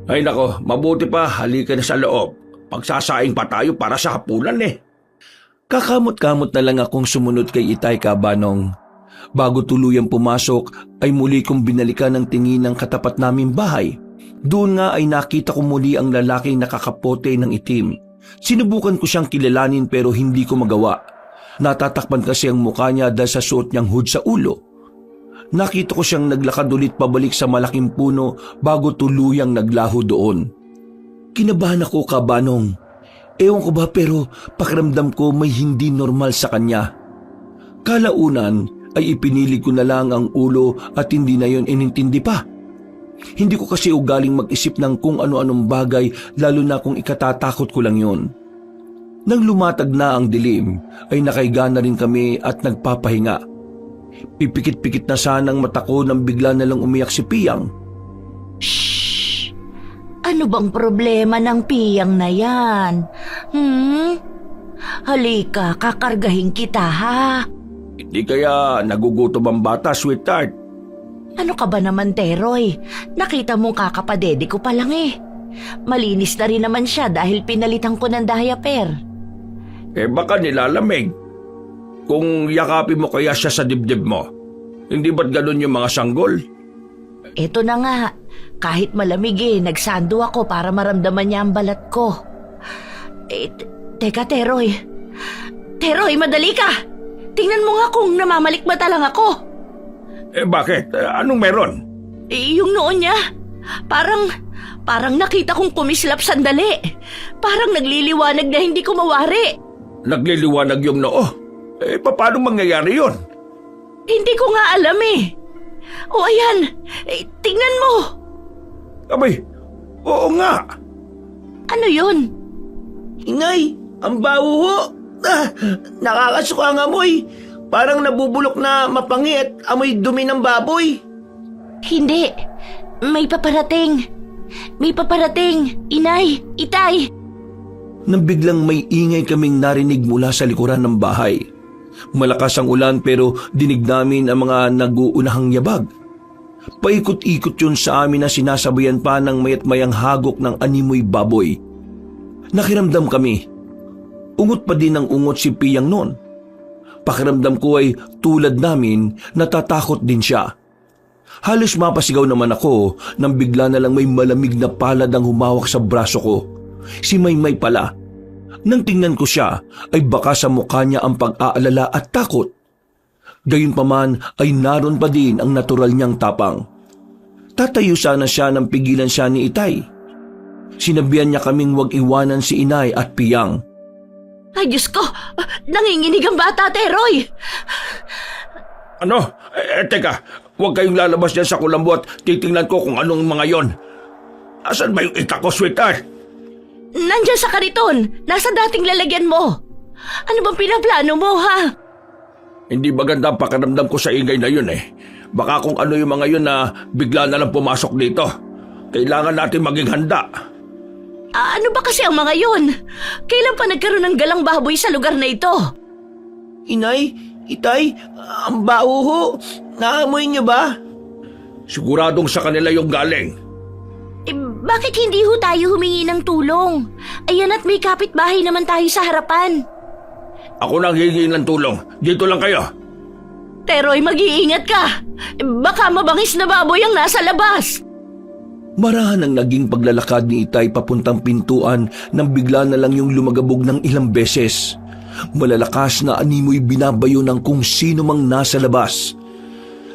Ay nako, mabuti pa halika na sa loob. Pagsasaing pa tayo para sa hapunan eh.
Kakamot-kamot na lang akong sumunod kay Itay Kabanong. Bago tuluyang pumasok ay muli kong binalikan ang tingin ng katapat naming bahay. Doon nga ay nakita ko muli ang lalaking nakakapote ng itim. Sinubukan ko siyang kilalanin pero hindi ko magawa. Natatakpan kasi ang mukha niya dahil sa suot niyang hood sa ulo. Nakita ko siyang naglakad ulit pabalik sa malaking puno bago tuluyang naglaho doon. Kinabahan ako, Kabanong. Ewan ko ba pero pakiramdam ko may hindi normal sa kanya. Kalaunan ay ipinili ko na lang ang ulo at hindi na yon inintindi pa. Hindi ko kasi ugaling mag-isip ng kung ano-anong bagay lalo na kung ikatatakot ko lang yon. Nang lumatag na ang dilim ay nakahiga na rin kami at nagpapahinga. Pipikit-pikit na sanang mata ko nang bigla na lang umiyak si Piyang.
Shhh! Ano bang problema ng piyang na yan? Halika, kakargahin kita ha.
Hindi kaya nagugutom ang bata, sweetheart?
Ano ka ba naman, Teroy? Nakita mong kakapadede ko pa lang eh. Malinis na rin naman siya dahil pinalitan ko ng diaper.
Baka nilalamig. Kung yakapin mo kaya siya sa dibdib mo, hindi ba't ganun yung mga sanggol?
Eto na nga, kahit malamig nagsando ako para maramdaman niya ang balat ko. Teka, Teroy. Teroy, madali ka! Tingnan mo nga kung namamalikmata lang ako.
Bakit? Anong meron?
Yung noon niya, parang nakita kong kumislap sandali. Parang nagliliwanag na hindi ko mawari.
Nagliliwanag yung noo? Paano mangyayari yun?
Hindi ko nga alam eh. O ayan, tingnan mo.
Abay, oo nga.
Ano yun?
Inay, ang baho ho. Nakakasuka ang amoy. Parang nabubulok na mapangit, amoy dumi ng baboy.
Hindi, may paparating. May paparating, Inay, Itay.
Nang biglang may ingay kaming narinig mula sa likuran ng bahay. Malakas ang ulan pero dinig namin ang mga nag-uunahang yabag. Paikot-ikot yun sa amin na sinasabayan pa ng mayat-mayang hagok ng animoy baboy. Nakiramdam kami. Ungot pa din ang ungot si Piyang noon. Pakiramdam ko ay tulad namin natatakot din siya. Halos mapasigaw naman ako nang bigla na lang may malamig na palad ang humawak sa braso ko. Si Maymay pala. Nang tingnan ko siya ay baka sa mukha niya ang pag-aalala at takot. Gayunpaman ay naroon pa din ang natural niyang tapang. Tatayo sana siya nang pigilan siya ni Itay. Sinabihan niya kaming huwag iwanan si Inay at Piyang.
Ay, Diyos ko! Nanginginig ang bata, Teroy!
Ano? Teka, huwag kayong lalabas dyan sa kulambo at titingnan ko kung anong mga yon. Asan ba yung ita ko, sweetheart?
Nandiyan sa kariton! Nasa dating lalagyan mo! Ano bang pinaplano mo, ha?
Hindi maganda ang pakiramdam ko sa ingay na yun eh. Baka kung ano yung mga yun na bigla na lang pumasok dito. Kailangan natin maging handa.
Ano ba kasi ang mga yun? Kailan pa nagkaroon ng galang baboy sa lugar na ito?
Inay, Itay, ang baho ho. Naamoy niyo ba?
Siguradong sa kanila yung galing.
Bakit hindi ho tayo humingi ng tulong? Ayan at may kapitbahay naman tayo sa harapan.
Ako nang hihingi ng tulong. Dito lang kayo.
Teroy, mag-iingat ka. Baka mabangis na baboy ang nasa labas.
Marahan ang naging paglalakad ni Itay papuntang pintuan nang bigla na lang yung lumagabog ng ilang beses. Malalakas na animoy binabayo ng kung sino mang nasa labas.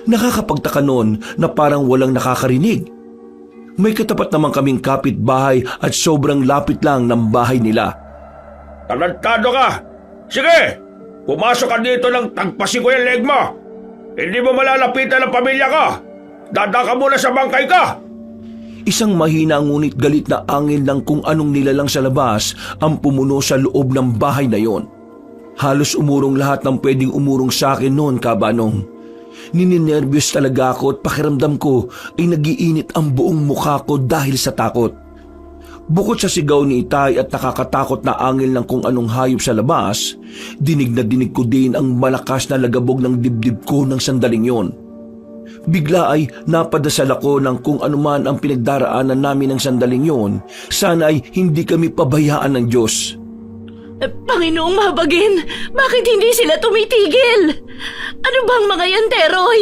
Nakakapagtaka noon na parang walang nakakarinig. May katapat naman kaming kapitbahay at sobrang lapit lang ng bahay nila.
Tarantado ka! Sige! Pumasok ka dito ng tagpasin ko yung leg mo! Hindi mo malalapitan ang pamilya ko! Dada ka muna sa bangkay ka!
Isang mahina ngunit galit na angin ng kung anong nilalang sa labas ang pumuno sa loob ng bahay na yon. Halos umurong lahat ng pwedeng umurong sa akin noon, Kabanong. Nininervyos talaga ako at pakiramdam ko ay nagiinit ang buong mukha ko dahil sa takot. Bukod sa sigaw ni Itay at nakakatakot na angin ng kung anong hayop sa labas, dinig na dinig ko din ang malakas na lagabog ng dibdib ko ng sandaling yon. Bigla ay napadasal ako ng kung anuman ang pinagdaraanan namin ng sandaling yon, sana ay hindi kami pabayaan ng Diyos.
Panginoong mahabagin, bakit hindi sila tumitigil? Ano bang mga yan, Teroy?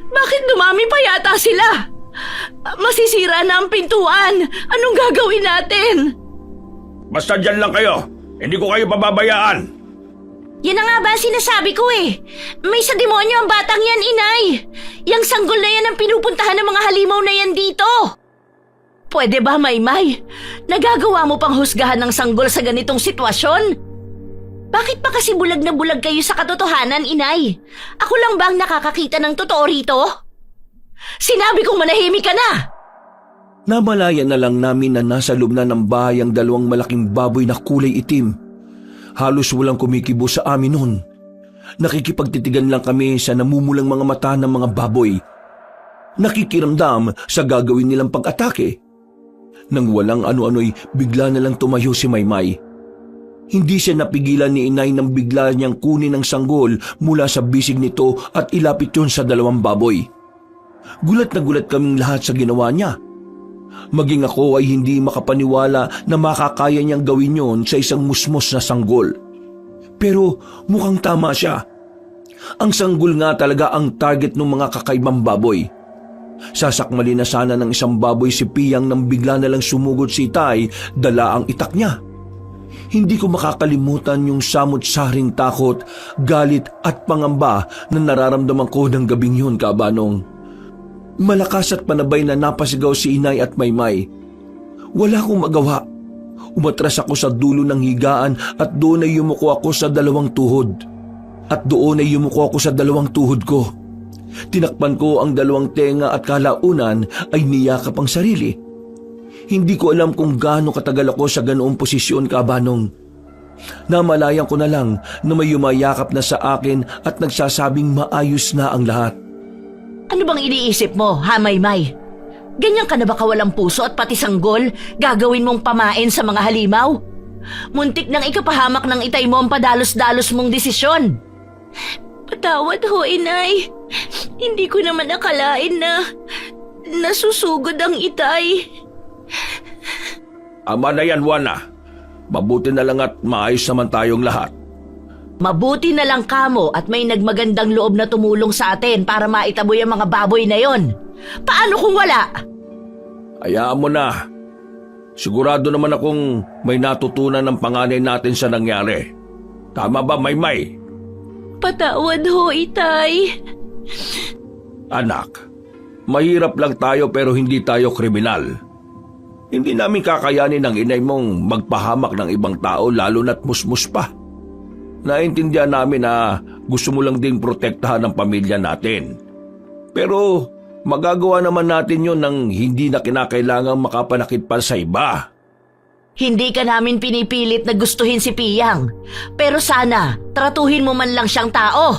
Bakit dumami pa yata sila? Masisira na ang pintuan. Anong gagawin natin?
Basta dyan lang kayo. Hindi ko kayo pababayaan.
Yan na nga ba ang sinasabi ko eh. May sa demonyo ang batang yan, inay. Yang sanggol na yan ang pinupuntahan ng mga halimaw na yan dito. Pwede ba, Maymay? Nagagawa mo pang husgahan ng sanggol sa ganitong sitwasyon? Bakit pa kasi bulag na bulag kayo sa katotohanan, inay? Ako lang ba ang nakakakita ng totoo rito? Sinabi kong manahimik ka na!
Namalayan na lang namin na nasa loob na ng bahay ang dalawang malaking baboy na kulay itim. Halos walang kumikibo sa amin noon. Nakikipagtitigan lang kami sa namumulang mga mata ng mga baboy. Nakikiramdam sa gagawin nilang pag-atake. Nang walang ano-ano'y bigla na lang tumayo si Maymay. Hindi siya napigilan ni inay nang bigla niyang kunin ang sanggol mula sa bisig nito at ilapit yon sa dalawang baboy. Gulat na gulat kaming lahat sa ginawa niya. Maging ako ay hindi makapaniwala na makakaya niyang gawin yon sa isang musmos na sanggol. Pero mukhang tama siya. Ang sanggol nga talaga ang target ng mga kakaibang baboy. Sasakmali na sana ng isang baboy si Piyang nang bigla na lang sumugod si Itay, dala ang itak niya. Hindi ko makakalimutan yung samot-saring takot, galit at pangamba na nararamdaman ko ng gabing yun, Kabanong. Malakas at panabay na napasigaw si Inay at Maymay. Wala akong magawa. Umatras ako sa dulo ng higaan at doon ay yumuko ako sa dalawang tuhod. At doon ay yumuko ako sa dalawang tuhod ko. Tinakpan ko ang dalawang tenga at kalaunan ay niyakap ang sarili. Hindi ko alam kung gaano katagal ako sa ganoong posisyon, Kabanong. Namalayan ko na lang na may yumayakap na sa akin at nagsasabing maayos na ang lahat.
Ano bang iniisip mo, ha, Maymay? Ganyan ka na ba kawalang puso at pati sanggol gagawin mong pamain sa mga halimaw? Muntik nang ikapahamak ng Itay mo ang padalos-dalos mong desisyon. Patawad ho, inay. Hindi ko naman akalain na nasusugod ang Itay.
Ama na yan, Juana. Mabuti na lang at maayos naman tayong lahat.
Mabuti na lang kamo at may nagmagandang loob na tumulong sa atin para maitaboy ang mga baboy na yon. Paano kung wala?
Hayaan mo na. Sigurado naman akong may natutunan ng panganay natin sa nangyari. Tama ba, Maymay?
Patawad ho, Itay.
Anak, mahirap lang tayo pero hindi tayo kriminal. Hindi namin kakayanin ng inay mong magpahamak ng ibang tao lalo na't musmus pa. Naintindihan namin na gusto mo lang ding protektahan ang pamilya natin. Pero magagawa naman natin yon nang hindi na kinakailangang makapanakit pa sa iba.
Hindi ka namin pinipilit na gustuhin si Piyang. Pero sana, tratuhin mo man lang siyang tao.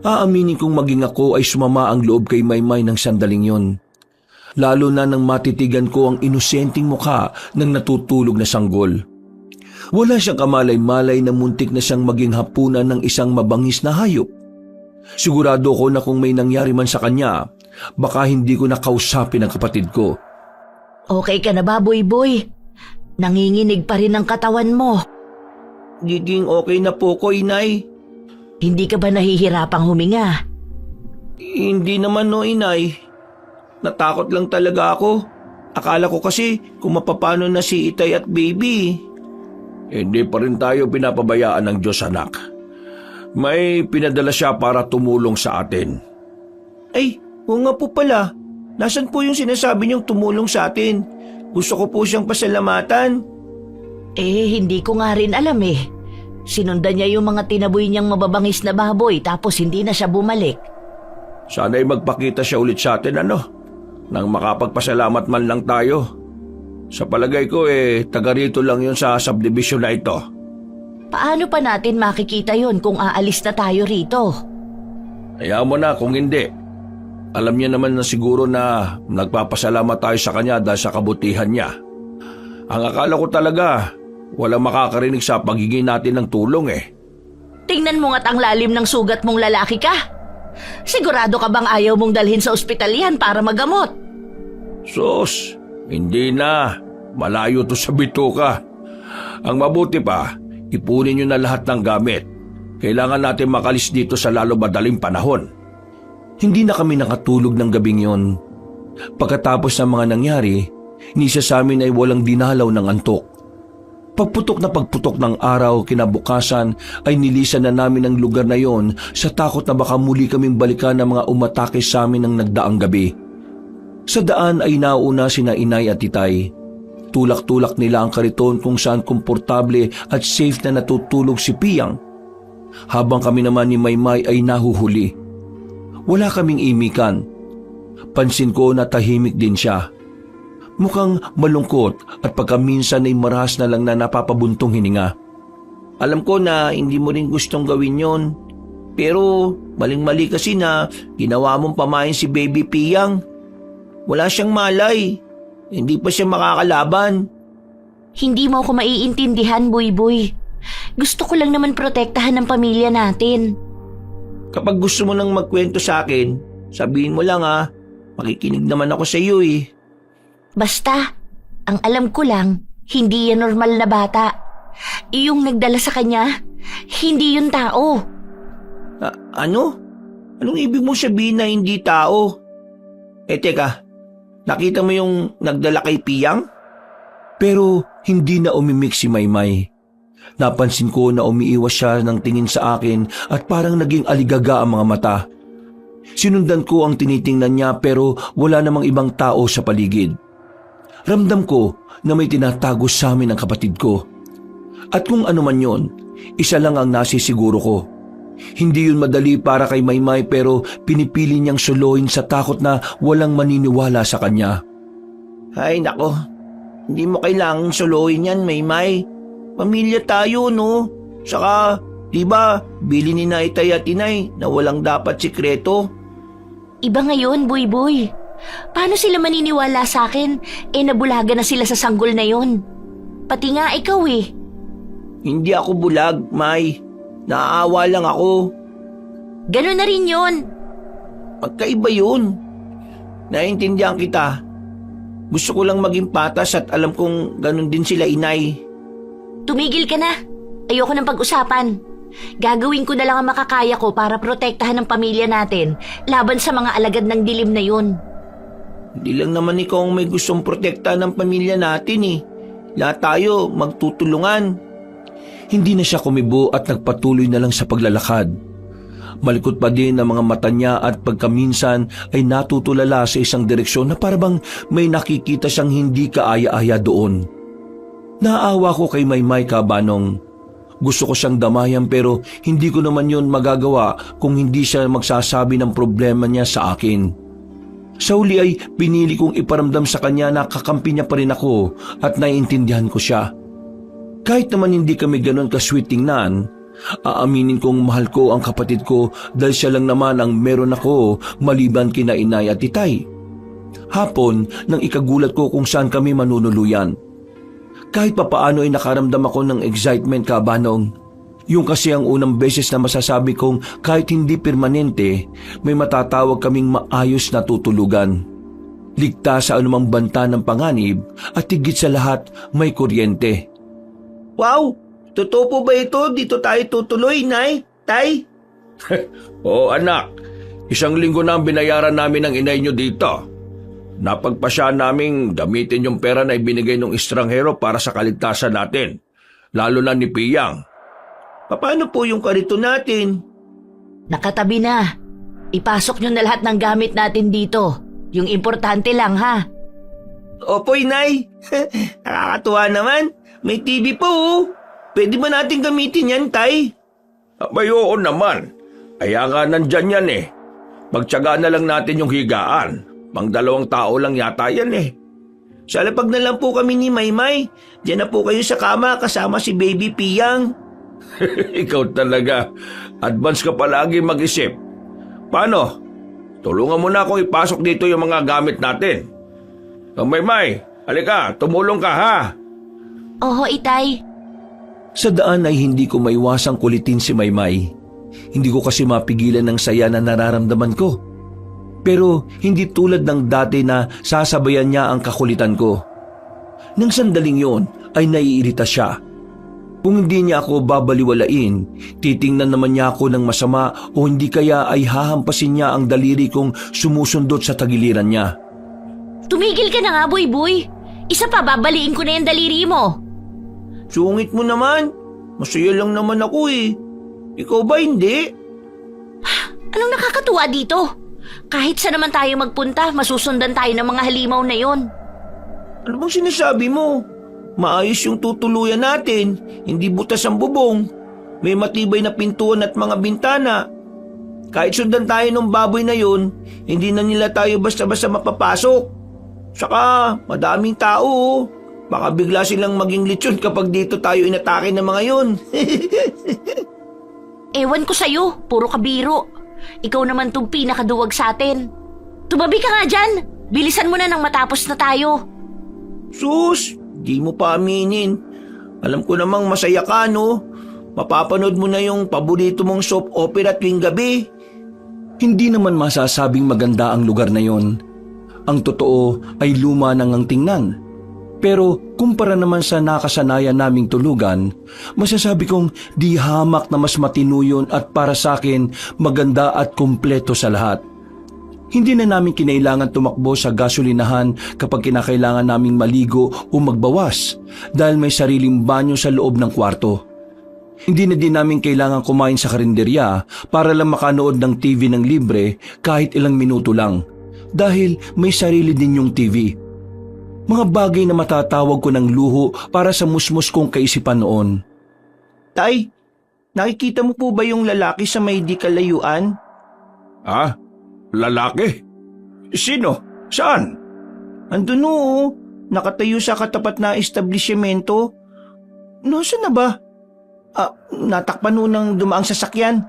Aaminin kong maging ako ay sumama ang loob kay Maymay ng sandaling yon. Lalo na nang matitigan ko ang inosenteng mukha ng natutulog na sanggol. Wala siyang kamalay-malay na muntik na siyang maging hapunan ng isang mabangis na hayop. Sigurado ko na kung may nangyari man sa kanya, baka hindi ko nakausapin ang kapatid ko.
Okay ka na ba, Boy? Nanginginig pa rin ang katawan mo.
Giging okay na po ko, Inay.
Hindi ka ba nahihirapang huminga?
Hindi naman no, Inay. Natakot lang talaga ako. Akala ko kasi kung mapapano na si Itay at Baby.
Hindi pa rin tayo pinapabayaan ng Diyos, anak. May pinadala siya para tumulong sa atin.
Ay, oo nga po pala. Nasaan po yung sinasabi niyong tumulong sa atin? Gusto ko po siyang pasalamatan.
Hindi ko nga rin alam eh. Sinundan niya yung mga tinaboy niyang mababangis na baboy tapos hindi na siya bumalik.
Sana'y magpakita siya ulit sa atin nang makapagpasalamat man lang tayo. Sa palagay ko taga rito lang yun sa subdivision na ito.
Paano pa natin makikita yon kung aalis na tayo rito?
Hayaan mo na kung hindi. Alam niya naman na siguro na nagpapasalamat tayo sa kanya dahil sa kabutihan niya. Ang akala ko talaga, walang makakarinig sa pagiging natin ng tulong
Tingnan mo nga't ang lalim ng sugat mong lalaki ka. Sigurado ka bang ayaw mong dalhin sa ospital yan para magamot?
Sus, hindi na. Malayo to sa bituka. Ang mabuti pa, ipunin niyo na lahat ng gamit. Kailangan natin makalis dito sa lalo madaling panahon.
Hindi na kami nakatulog ng gabing yon. Pagkatapos ng mga nangyari, ni isa sa amin ay walang dinalaw ng antok. Pagputok na pagputok ng araw kinabukasan ay nilisan na namin ang lugar na yon sa takot na baka muli kaming balikan ng mga umatake sa amin ng nagdaang gabi. Sa daan ay nauna sina inay at itay. Tulak-tulak nila ang kariton kung saan komportable at safe na natutulog si Piyang. Habang kami naman ni Maymay ay nahuhuli. Wala kaming imikan. Pansin ko na tahimik din siya. Mukhang malungkot at pagkaminsan ay marahas na lang na napapabuntong hininga. Alam ko na hindi mo rin gustong gawin yon. Pero maling-mali kasi na ginawa mong pamain si Baby Piyang. Wala siyang malay. Hindi pa siya makakalaban.
Hindi mo ako maiintindihan, Buy-Buy. Gusto ko lang naman protektahan ng pamilya natin.
Kapag gusto mo nang magkwento sa akin, sabihin mo lang makikinig naman ako sa iyo
Basta, ang alam ko lang, hindi yan normal na bata. Iyong nagdala sa kanya, hindi yun tao.
Ano? Anong ibig mo sabihin na hindi tao? Teka, nakita mo yung nagdala kay Piyang? Pero hindi na umimik si Maymay. Napansin ko na umiiwas siya ng tingin sa akin at parang naging aligaga ang mga mata. Sinundan ko ang tinitingnan niya pero wala namang ibang tao sa paligid. Ramdam ko na may tinatago sa amin ang kapatid ko. At kung ano man yon, isa lang ang nasisiguro ko. Hindi yun madali para kay Maymay pero pinipili niyang suluhin sa takot na walang maniniwala sa kanya. Ay nako, hindi mo kailangang suluhin yan, Maymay. Pamilya tayo, no? Saka, diba, bili ni na itay at inay na walang dapat sikreto.
Iba ngayon, Buy-Buy. Paano sila maniniwala sa akin? Nabulaga na sila sa sanggol na yon. Pati nga ikaw
Hindi ako bulag, May. Naaawa lang ako.
Ganun na rin yon.
Magkaiba yun. Naiintindihan kita. Gusto ko lang maging patas at alam kong ganun din sila inay.
Tumigil ka na. Ayoko ng pag-usapan. Gagawin ko na lang ang makakaya ko para protektahan ng pamilya natin laban sa mga alagad ng dilim na yun.
Hindi lang naman ikaw ang may gustong protektahan ng pamilya natin Lahat tayo magtutulungan. Hindi na siya kumibo at nagpatuloy na lang sa paglalakad. Malikot pa din ang mga mata niya at pagkaminsan ay natutulala sa isang direksyon na parabang may nakikita siyang hindi kaaya-aya doon. Naawa ko kay Maymay Kabanong. Gusto ko siyang damayan pero hindi ko naman yun magagawa kung hindi siya magsasabi ng problema niya sa akin. Sa huli ay pinili kong iparamdam sa kanya na kakampi niya pa rin ako at naiintindihan ko siya. Kahit naman hindi kami ganon ka-sweet tingnan, aaminin kong mahal ko ang kapatid ko dahil siya lang naman ang meron ako maliban kina inay at itay. Hapon nang ikagulat ko kung saan kami manunuluyan. Kahit papaano ay nakaramdam ako ng excitement, Kabanong. Yung kasi ang unang beses na masasabi kong kahit hindi permanente, may matatawag kaming maayos na tutulugan. Ligtas sa anumang banta ng panganib at higit sa lahat may kuryente. Wow! Totoo po ba ito? Dito tayo tutuloy, Nay? Tay?
Oo anak, 1 linggo na ang binayaran namin ng inay nyo dito. Napagpasya naming gamitin yung pera na ibinigay ng estranghero para sa kaligtasan natin, lalo na ni Piyang.
Paano po yung karito natin?
Nakatabi na. Ipasok nyo na lahat ng gamit natin dito. Yung importante lang, ha?
Opo, Inay. Nakakatuwa naman. May TV po oh. Pwede ba natin gamitin yan, Tay?
Abay, oo naman. Kaya nga nandyan yan eh. Pagtsagaan na lang natin yung higaan. Pang 2 tao lang yata yan eh.
Sa lapag na lang po kami ni Maymay. Diyan na po kayo sa kama kasama si Baby Piyang.
Ikaw talaga. Advance ka palagi mag-isip. Paano? Tulungan mo na akong ipasok dito yung mga gamit natin. Maymay, halika, tumulong ka ha.
Oho, Itay.
Sa daan ay hindi ko maiwasang kulitin si Maymay. Hindi ko kasi mapigilan ng saya na nararamdaman ko. Pero hindi tulad ng dati na sasabayan niya ang kakulitan ko. Nang sandaling yon ay naiirita siya. Kung hindi niya ako babaliwalain, titingnan naman niya ako ng masama o hindi kaya ay hahampasin niya ang daliri kong sumusundot sa tagiliran niya.
Tumigil ka na nga, Boy. Isa pa, babaliin ko na yung daliri mo.
Sungit mo naman. Masaya lang naman ako eh. Ikaw ba hindi?
Anong nakakatuwa dito? Kahit saan naman tayo magpunta, masusundan tayo ng mga halimaw na yon.
Ano bang sinasabi mo? Maayos yung tutuluyan natin. Hindi butas ang bubong. May matibay na pintuan at mga bintana. Kahit sundan tayo ng baboy na yun, hindi na nila tayo basta-basta mapapasok. Saka madaming tao oh. Baka bigla silang maging lechon kapag dito tayo inatake ng mga yun.
Ewan ko sa'yo, puro kabiro. Ikaw naman tong pinakaduwag sa atin. Tumabi ka nga dyan. Bilisan mo na nang matapos na tayo.
Sus, di mo pa aminin. Alam ko namang masaya ka, no? Mapapanood mo na yung paborito mong soap opera tuwing gabi. Hindi naman masasabing maganda ang lugar na yon. Ang totoo ay luma nang ang tingnan. Pero kumpara naman sa nakasanayan naming tulugan, masasabi kong di hamak na mas matino yun at para sa akin maganda at kumpleto sa lahat. Hindi na namin kinailangan tumakbo sa gasolinahan kapag kinakailangan naming maligo o magbawas dahil may sariling banyo sa loob ng kwarto. Hindi na din namin kailangan kumain sa karinderya para lang makanood ng TV ng libre kahit ilang minuto lang dahil may sarili din yung TV. Mga bagay na matatawag ko ng luho para sa musmus kong kaisipan noon. Tay, nakikita mo po ba yung lalaki sa may di kalayuan?
Ha? Lalaki? Sino? Saan?
Andun oo, nakatayo sa katapat na establishmento. Nasaan na ba? Natakpan nun ng dumaang sasakyan.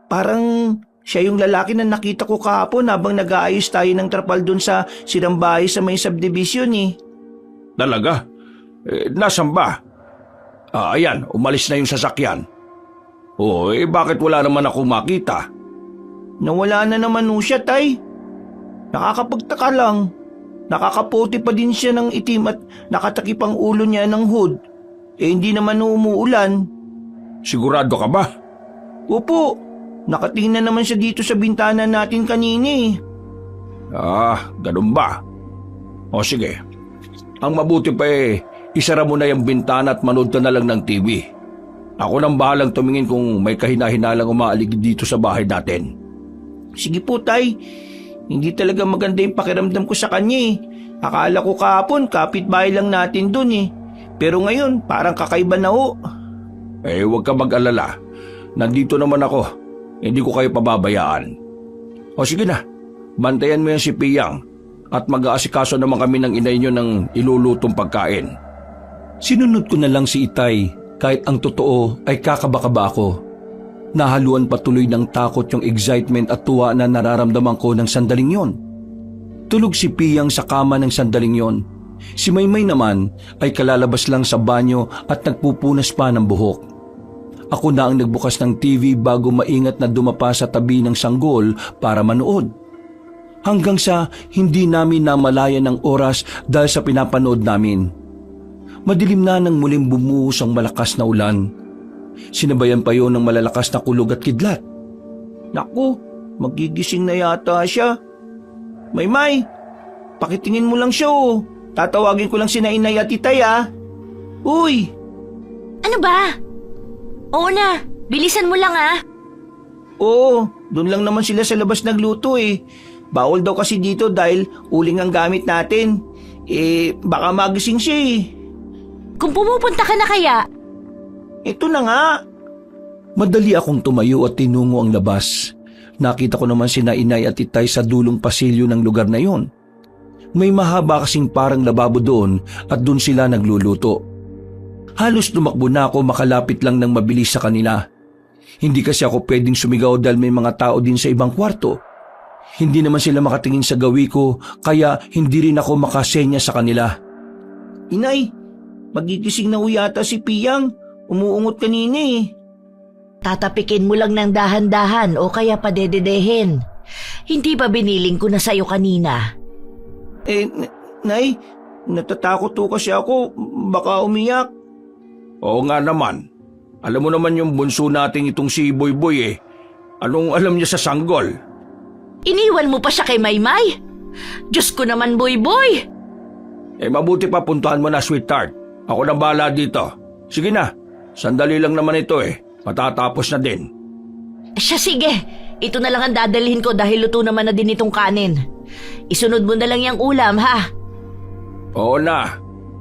Parang siya yung lalaki na nakita ko kahapon habang nag-aayos tayo ng trapal dun sa sirambahay sa may subdivision eh.
Talaga? Nasaan ba? Ayan, umalis na yung sasakyan. Bakit wala naman akong makita?
Nawala na naman siya, Tay. Nakakapagtaka lang. Nakakaputi pa din siya ng itim at nakatakip ang ulo niya ng hood. Hindi naman umuulan.
Sigurado ka ba?
Opo. Nakatingin na naman siya dito sa bintana natin kanina eh.
Ganun ba? O sige. Ang mabuti pa isara mo na yung bintana at manood ka na lang ng TV. Ako nang bahalang tumingin kung may kahina-hinalang umaaligid dito sa bahay natin.
Sige po, Tay. Hindi talaga maganda yung pakiramdam ko sa kanya eh. Akala ko kahapon kapitbahay lang natin dun eh. Pero ngayon parang kakaiba na ho.
Huwag ka mag-alala. Nandito naman ako. Hindi ko kayo pababayaan. O sige na, bantayan mo yan si Piyang at mag-aasikaso naman kami ng inay nyo ng ilulutong pagkain.
Sinunod ko na lang si Itay kahit ang totoo ay kakaba-kaba ako. Nahaluan patuloy ng takot yung excitement at tuwa na nararamdaman ko ng sandaling yon. Tulog si Piyang sa kama ng sandaling yon. Si Maymay naman ay kalalabas lang sa banyo at nagpupunas pa ng buhok. Ako na ang nagbukas ng TV bago maingat na dumapa sa tabi ng sanggol para manood. Hanggang sa hindi namin namalayan ng oras dahil sa pinapanood namin. Madilim na nang muling bumuhos ang malakas na ulan. Sinabayan pa yon ng malalakas na kulog at kidlat. Naku, magigising na yata siya. Maymay, pakitingin mo lang siya oh. Tatawagin ko lang si Inay at Itay ah. Uy!
Ano ba? Oo na, bilisan mo lang ah.
Oo, doon lang naman sila sa labas nagluto eh. Bawal daw kasi dito dahil uling ang gamit natin. Baka magising siya eh.
Kung pumupunta ka na kaya,
Ito na nga. Madali akong tumayo at tinungo ang labas. Nakita ko naman sina inay at itay sa dulong pasilyo ng lugar na yon. May mahaba kasing parang lababo doon at doon sila nagluluto. Halos tumakbo na ako makalapit lang ng mabilis sa kanila. Hindi kasi ako pwedeng sumigaw dahil may mga tao din sa ibang kwarto. Hindi naman sila makatingin sa gawi ko kaya hindi rin ako makasenya sa kanila. Inay, magigising na yata si Piyang. Umuungot kanina eh.
tatapikin mo lang ng dahan-dahan o kaya padededehin. Hindi ba biniling ko na sa'yo kanina?
Nay, natatakot to kasi ako. Baka umiyak.
Oo nga naman. Alam mo naman yung bunso nating itong si Boy eh. Anong alam niya sa sanggol?
Iniwan mo pa siya kay Maymay? Diyos ko naman, Boy.
Mabuti pa puntahan mo na, sweetheart. Ako nang bahala dito. Sige na, sandali lang naman ito eh. Matatapos na din.
Siya, sige. Ito na lang ang dadalhin ko dahil luto naman na din itong kanin. Isunod mo na lang yung ulam, ha?
Oo na.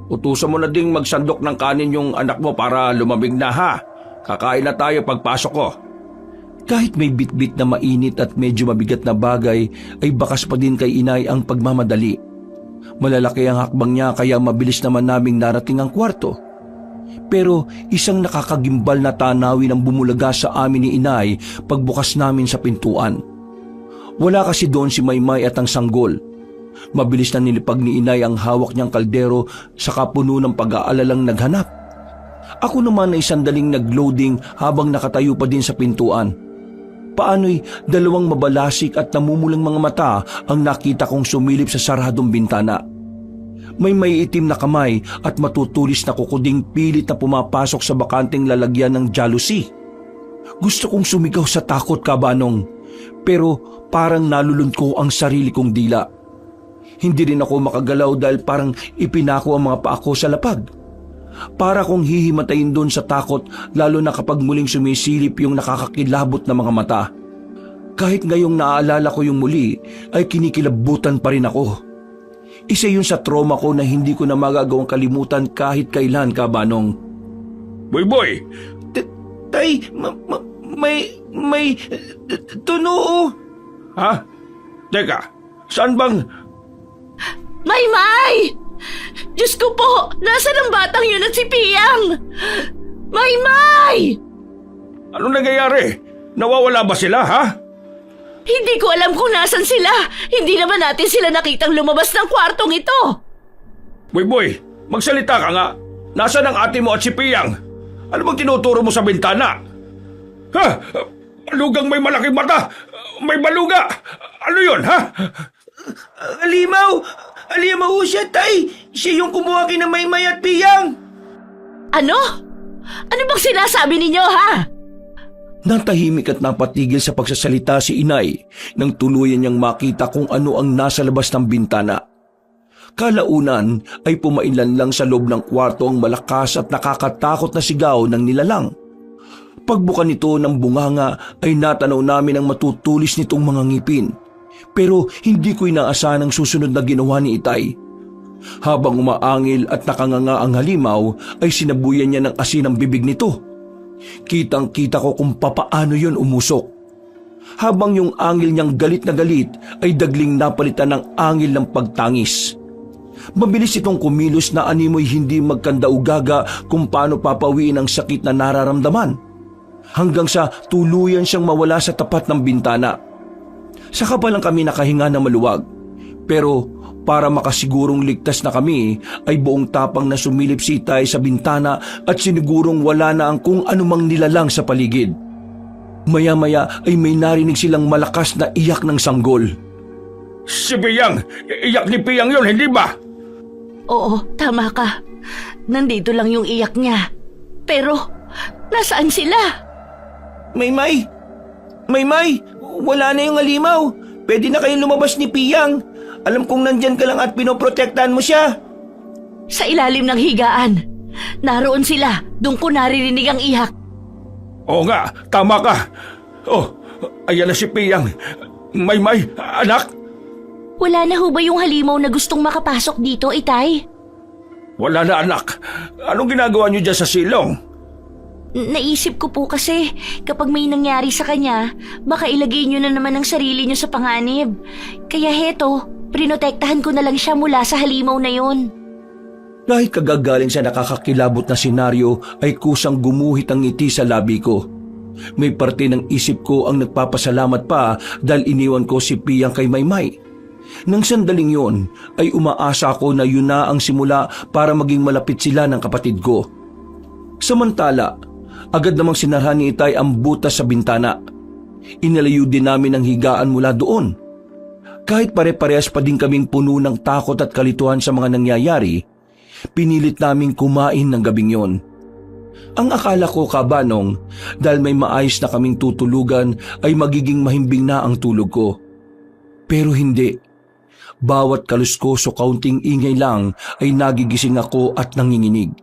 Utusan mo na ding magsandok ng kanin yung anak mo para lumamig na, ha? Kakain na tayo pagpasok ko.
Kahit may bitbit na mainit at medyo mabigat na bagay, ay bakas pa din kay inay ang pagmamadali. Malalaki ang hakbang niya kaya mabilis naman naming narating ang kwarto. Pero isang nakakagimbal na tanawin ang bumulaga sa amin ni inay pagbukas namin sa pintuan. Wala kasi doon si Maymay at ang sanggol. Mabilis na nilipag ni inay ang hawak niyang kaldero saka puno ng pag-aalalang naghanap. Ako naman ay sandaling nagloading habang nakatayo pa din sa pintuan. Paano'y dalawang mabalasik at namumulang mga mata ang nakita kong sumilip sa saradong bintana. May itim na kamay at matutulis na kukuding pilit na pumapasok sa bakanteng lalagyan ng jealousy. Gusto kong sumigaw sa takot, kabanong, pero parang nalulun ko ang sarili kong dila. Hindi rin ako makagalaw dahil parang ipinako ang mga paa ko sa lapag. Para kong hihimatayin doon sa takot lalo na kapag muling sumisilip yung nakakakilabot na mga mata. Kahit ngayong naaalala ko yung muli ay kinikilabutan pa rin ako. Isa yun sa trauma ko na hindi ko na magagawang kalimutan kahit kailan, kabanong.
Boy!
Tay, may tunoo.
Ha? Teka, saan bang...
Maymay! Diyos ko po! Nasaan ang batang yun at si Piyang? Maymay!
Anong nangyayari? Nawawala ba sila, ha?
Hindi ko alam kung nasan sila. Hindi naman natin sila nakitang lumabas ng kwartong ito.
Boy, magsalita ka nga. Nasaan ang ate mo at si Piyang? Ano bang tinuturo mo sa bintana? Ha? Balugang may malaking mata! May baluga! Ano yun, ha?
Alimaw! Alimaw siya, tay! Siya yung kumuha kina Maymay at Piyang!
Ano? Ano bang sinasabi ninyo, ha?
Natahimik at napatigil sa pagsasalita si inay nang tuluyan niyang makita kung ano ang nasa labas ng bintana. Kalaunan ay pumainlan lang sa loob ng kwarto ang malakas at nakakatakot na sigaw ng nilalang. Pagbuka nito ng bunganga ay natanaw namin ang matutulis nitong mga ngipin. Pero hindi ko inaasahan ang susunod na ginawa ni itay. Habang umaangil at nakanganga ang halimaw ay sinabuyan niya ng asin ang bibig nito. Kitang-kita ko kung papaano yun umusok. Habang yung angil niyang galit na galit ay dagling napalitan ng angil ng pagtangis. Mabilis itong kumilos na animoy hindi magkandaugaga kung paano papawiin ang sakit na nararamdaman. Hanggang sa tuluyan siyang mawala sa tapat ng bintana. Saka pa lang kami nakahinga na maluwag. Pero para makasigurong ligtas na kami ay buong tapang na sumilip si itay sa bintana at sinigurong wala na ang kung anumang nilalang sa paligid. Maya-maya ay may narinig silang malakas na iyak ng sanggol.
Si Piyang! Iyak ni Piyang yun, hindi ba?
Oo, tama ka. Nandito lang yung iyak niya. Pero, nasaan sila?
Maymay! Maymay! Wala na yung halimaw! Pwede na kayong lumabas ni Piyang! Alam kong nandyan ka lang at pinoprotektahan mo siya!
Sa ilalim ng higaan. Naroon sila. Doon ko naririnig ang iyak.
Oo nga, tama ka. Oh, ayan na si Piyang. Maymay, anak?
Wala na ho ba yung halimaw na gustong makapasok dito, itay?
Wala na anak. Anong ginagawa niyo dyan sa silong?
Naisip ko po kasi kapag may nangyari sa kanya, baka ilagay niyo na naman ang sarili niyo sa panganib. Kaya heto, prinotektahan ko na lang siya mula sa halimaw na yon.
Kahit kagagaling sa nakakakilabot na senaryo ay kusang gumuhit ang ngiti sa labi ko. May parte ng isip ko ang nagpapasalamat pa dahil iniwan ko si Piyang kay Maymay. Nang sandaling yon ay umaasa ako na yun na ang simula para maging malapit sila ng kapatid ko. Samantala, agad namang sinarhan ni Itay ang butas sa bintana. Inalayo din namin ang higaan mula doon. Kahit pare-parehas pa din kaming puno ng takot at kalituhan sa mga nangyayari, pinilit naming kumain ng gabing yon. Ang akala ko, Kabanong, dahil may maayos na kaming tutulugan ay magiging mahimbing na ang tulog ko. Pero hindi. Bawat kaluskos o kaunting ingay lang ay nagigising ako at nanginginig.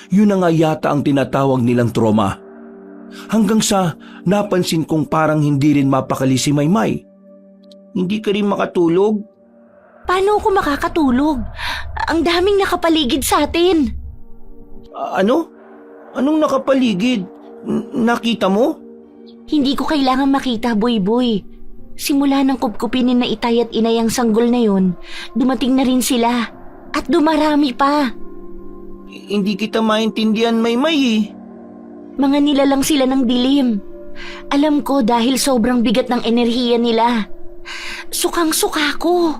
Yun na nga yata ang tinatawag nilang trauma. Hanggang sa napansin kong parang hindi rin mapakali si Maymay. Hindi ka rin makatulog?
Paano ako makakatulog? Ang daming nakapaligid sa atin.
Ano? Anong nakapaligid? Nakita mo?
Hindi ko kailangan makita, Boy. Simula ng kupkupinin na Itay at Inay ang sanggol na yon, dumating na rin sila. At dumarami pa.
Hindi kita maintindihan, Maymay.
Mga nilalang sila ng dilim. Alam ko dahil sobrang bigat ng enerhiya nila. Sukang-suka ko.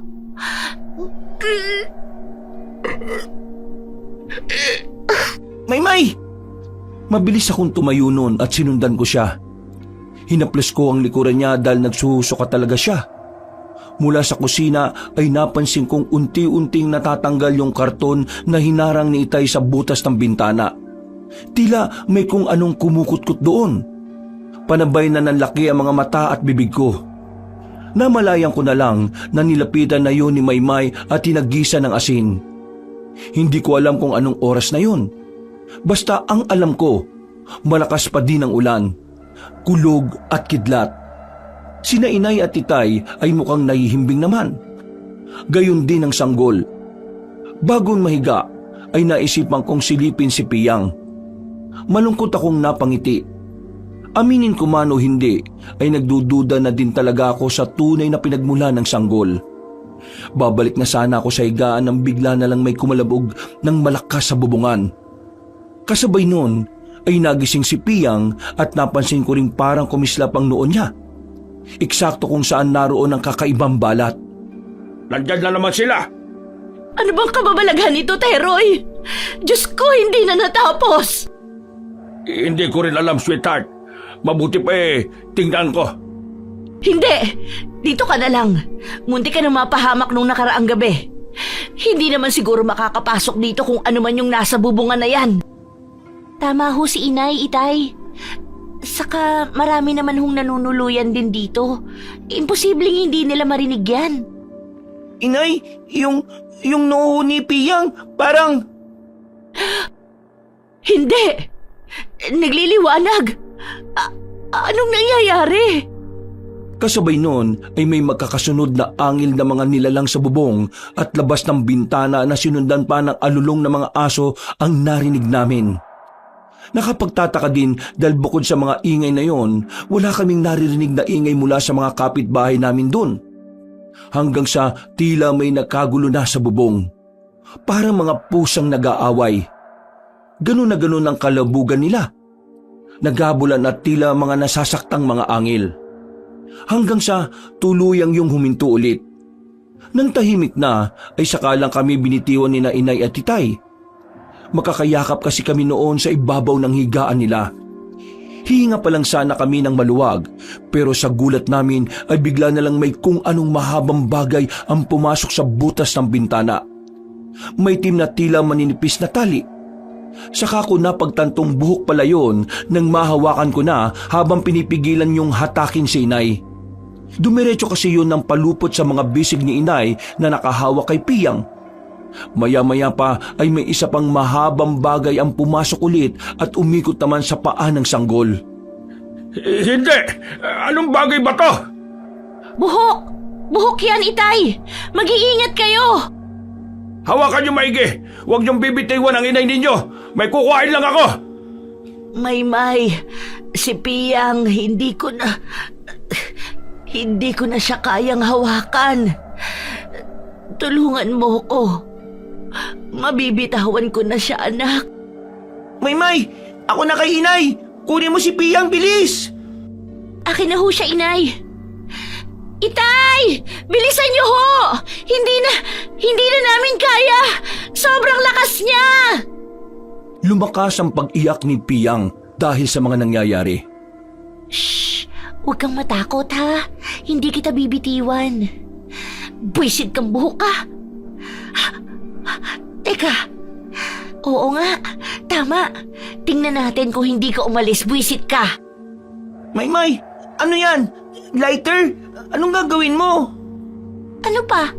Maymay! Mabilis akong tumayo noon at sinundan ko siya. Hinaplas ko ang likuran niya dahil nagsusuka talaga siya. Mula sa kusina ay napansin kong unti-unting natatanggal yung karton na hinarang ni Itay sa butas ng bintana. Tila may kung anong kumukutkot doon. Panabay na nanlaki ang mga mata at bibig ko. Namalayan ko na lang na nilapitan na yun ni Maymay at tinagisa ng asin. Hindi ko alam kung anong oras na yun. Basta ang alam ko, malakas pa din ang ulan, kulog at kidlat. Sina Inay at Itay ay mukhang nahihimbing naman. Gayon din ang sanggol. Bago mahiga ay naisipan kong silipin si Piyang. Malungkot akong napangiti. Aminin ko man o hindi ay nagdududa na din talaga ako sa tunay na pinagmula ng sanggol. Babalik na sana ako sa higaan nang bigla na lang may kumalabog ng malakas sa bubungan. Kasabay noon ay nagising si Piyang at napansin ko ring parang kumislap ang noon niya. Eksakto kung saan naroon ang kakaibang balat.
Nandyan na naman sila.
Ano bang kababalaghan nito, Teroy? Diyos ko, hindi na natapos.
Hindi ko rin alam, sweetheart. Mabuti pa tingnan ko.
Hindi, dito ka na lang. Munti ka na mapahamak nung nakaraang gabi. Hindi naman siguro makakapasok dito kung ano man yung nasa bubungan na yan. Tama ho si Inay, Itay. Saka marami naman hong nanunuluyan din dito. Imposibleng hindi nila marinig yan.
Inay, yung noo ni Piyang parang...
Hindi! Nagliliwanag! Anong nangyayari?
Kasabay noon ay may magkakasunod na angil na mga nilalang sa bubong at labas ng bintana na sinundan pa ng alulong na mga aso ang narinig namin. Nakapagtataka din dahil bukod sa mga ingay na yon, wala kaming naririnig na ingay mula sa mga kapitbahay namin doon. Hanggang sa tila may nagkagulo na sa bubong. Parang mga pusang nag-aaway. Ganun na ganun ang kalabugan nila. Naghabulan at tila mga nasasaktang mga angil. Hanggang sa tuluyang yung huminto ulit. Nang tahimik na ay sakalang kami binitiwan ni na Inay at Itay. Makakayakap kasi kami noon sa ibabaw ng higaan nila. Hihinga pa lang sana kami ng maluwag, pero sa gulat namin ay bigla na lang may kung anong mahabang bagay ang pumasok sa butas ng bintana. May itim na tila maninipis na tali. Saka ko napagtantong buhok pala yun nang mahawakan ko na habang pinipigilan yung hatakin si Inay. Dumiretso kasi yun ng palupot sa mga bisig ni Inay na nakahawak kay Piyang. Maya-maya pa ay may isa pang mahabang bagay ang pumasok ulit at umikot naman sa paa ng sanggol.
Hindi! Anong bagay ba to?
Buhok! Buhok yan, Itay! Mag-iingat kayo!
Hawakan niyo maigi! Huwag niyong bibitiwan ang inay ninyo! May kukuhain lang ako!
Maymay, si Piyang, hindi ko na siya kayang hawakan. Tulungan mo ko. Mabibitawan ko na siya, anak.
Maymay, ako na kay inay! Kunin mo si Piyang, bilis!
Akin na ho siya, inay. Itay! Bilisan niyo ho! Hindi na namin kaya! Sobrang lakas niya!
Lumakas ang pag-iyak ni Piyang dahil sa mga nangyayari.
Shh! Huwag kang matakot, ha? Hindi kita bibitiwan. Buwisit kang buhok ka. Teka. Oo nga, tama. Tingnan natin kung hindi ka umalis, buwisit ka.
Maymay, ano yan? Lighter? Anong gagawin mo?
Ano pa?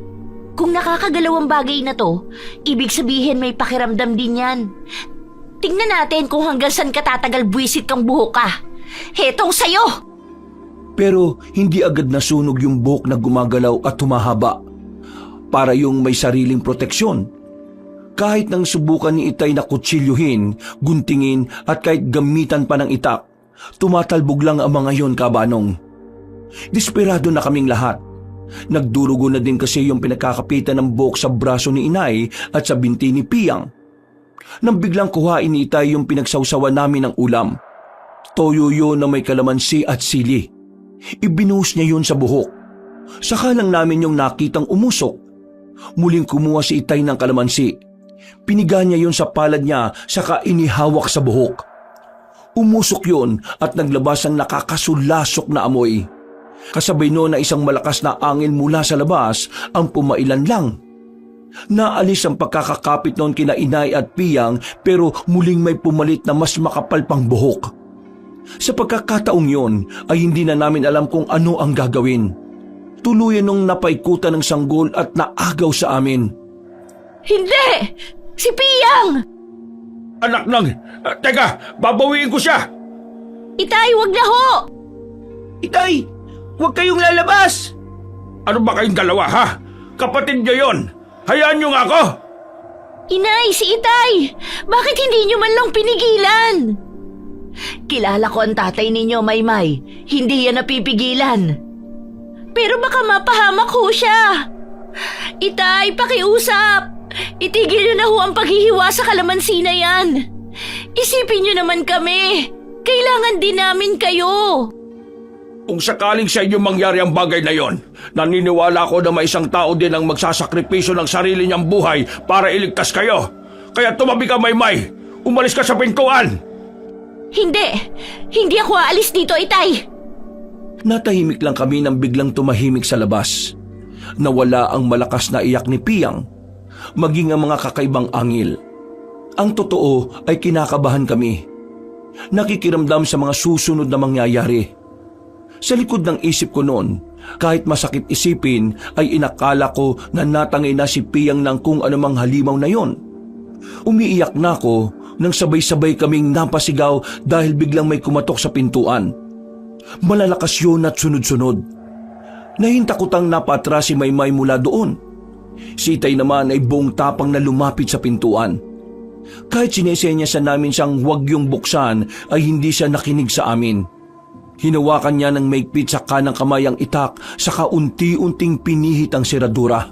Kung nakakagalaw ang bagay na to, ibig sabihin may pakiramdam din yan. Tingnan natin kung hanggang saan ka tatagal buwisit kang buhok ka. Hetong sayo!
Pero hindi agad nasunog yung buhok na gumagalaw at humahaba. Para yung may sariling proteksyon. Kahit nang subukan ni Itay na kutsilyuhin, guntingin at kahit gamitan pa ng itak, tumatalbog lang ang mga yon, Kabanong. Desperado na kaming lahat. Nagdurugo na din kasi yung pinagkakapitan ng buhok sa braso ni Inay at sa binti ni Piyang. Nang biglang kuhain ni Itay yung pinagsawsawan namin ng ulam. Toyo yun na may kalamansi at sili. Ibinuhos niya yun sa buhok. Saka lang namin yung nakitang umusok. Muling kumuha si Itay ng kalamansi. Piniga niya yun sa palad niya saka inihawak sa buhok. Umusok yun at naglabas ang nakakasulasok na amoy. Kasabay noon na isang malakas na angin mula sa labas ang pumailan lang. Naalis ang pagkakakapit noon kina Inay at Piyang pero muling may pumalit na mas makapal pang buhok. Sa pagkakataong yon ay hindi na namin alam kung ano ang gagawin. Tuluyan nung napaikutan ng sanggol at naagaw sa amin.
Hindi! Si Piyang!
Anak ng... teka, babawiin ko siya!
Itay, wag na ho!
Itay, huwag kayong lalabas!
Ano ba kayong dalawa, ha? Kapatid niyo yon! Hayaan niyo nga ako!
Inay, si Itay! Bakit hindi niyo man lang pinigilan? Kilala ko ang tatay ninyo, Maymay. Hindi yan napipigilan. Pero baka mapahamak ho siya. Itay, pakiusap. Itigil niyo na ho ang paghihiwa sa kalamansi na yan. Isipin niyo naman kami. Kailangan din namin kayo.
Kung sakaling sa inyo mangyari ang bagay na yon, naniniwala ko na may isang tao din ang magsasakripisyo ng sarili niyang buhay para iligtas kayo. Kaya tumabi ka, Maymay. Umalis ka sa pintuan.
Hindi ako aalis dito, Itay.
Natahimik lang kami nang biglang tumahimik sa labas. Nawala ang malakas na iyak ni Piyang, maging ang mga kakaibang angil. Ang totoo ay kinakabahan kami. Nakikiramdam sa mga susunod na mangyayari. Sa likod ng isip ko noon, kahit masakit isipin, ay inakala ko na natangay na si Piyang ng kung anumang halimaw na yon. Umiiyak na ako nang sabay-sabay kaming napasigaw dahil biglang may kumatok sa pintuan. Malalakas yun at sunod-sunod. Nahintakotang napatras si Maymay mula doon. Si Itay naman ay buong tapang na lumapit sa pintuan. Kahit sinesenya sa namin siyang huwag yung buksan ay hindi siya nakinig sa amin. Hinawakan niya ng maigpit sa kanang kamay ang itak saka unti-unting pinihit ang seradura.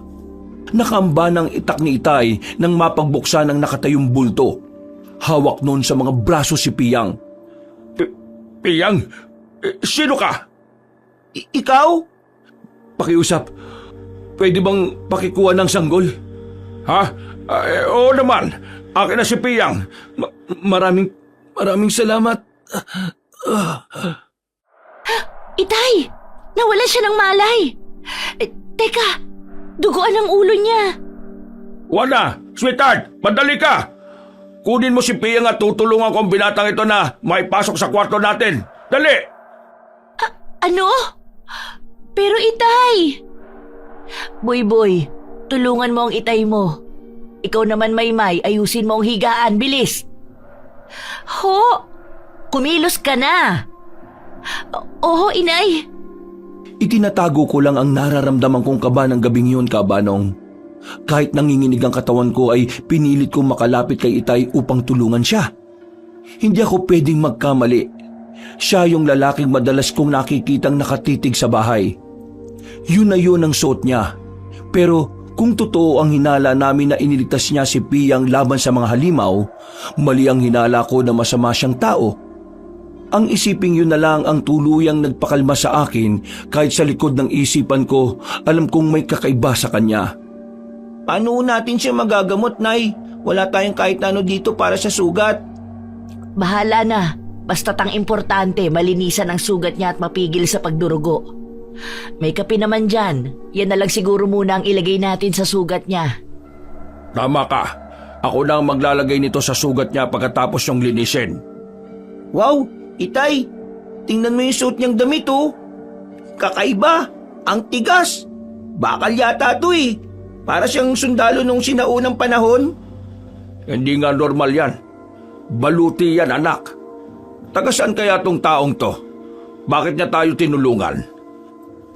Nakaamba ng itak ni Itay nang mapagbuksan ang nakatayong bulto. Hawak noon sa mga braso si Piyang.
Piyang? Sino ka?
Ikaw?
Pakiusap. Pwede bang pakikuha ng sanggol? Ha? Oo naman. Akin na si Piyang.
Maraming salamat.
Itay, nawalan siya ng malay. Teka, duguan ang ulo niya.
Wala! Sweetheart, madali ka! Kunin mo si Piyang at tutulungan ko ang binatang ito na maipasok sa kwarto natin. Dali!
Ano? Pero Itay! Boy, tulungan mo ang Itay mo. Ikaw naman, Maymay, ayusin mo ang higaan. Bilis! Ho! Kumilos ka na! Oo, Inay.
Itinatago ko lang ang nararamdaman kong kaba ng gabing yun, Kabanong. Kahit nanginginig ang katawan ko ay pinilit kong makalapit kay Itay upang tulungan siya. Hindi ako pwedeng magkamali. Siya yung lalaking madalas kong nakikitang nakatitig sa bahay. Yun na yun ang suot niya. Pero kung totoo ang hinala namin na iniligtas niya si Piyang laban sa mga halimaw, mali ang hinala ko na masama siyang tao. Ang isiping yun na lang ang tuluyang nagpakalma sa akin kahit sa likod ng isipan ko alam kong may kakaiba sa kanya. Paano natin siya magagamot, Nay? Wala tayong kahit ano dito para sa sugat.
Bahala na. Basta't ang importante, malinisan ang sugat niya at mapigil sa pagdurugo. May kape naman dyan. Yan na lang siguro muna ang ilagay natin sa sugat niya.
Tama ka. Ako na ang maglalagay nito sa sugat niya pagkatapos yung linisin.
Wow, Itay, tingnan mo yung suot niyang damit oh. Kakaiba, ang tigas. Bakal yata to eh. Para siyang sundalo nung sinaunang panahon.
Hindi nga normal yan. Baluti yan, anak. Taga saan kaya tong taong to? Bakit niya tayo tinulungan?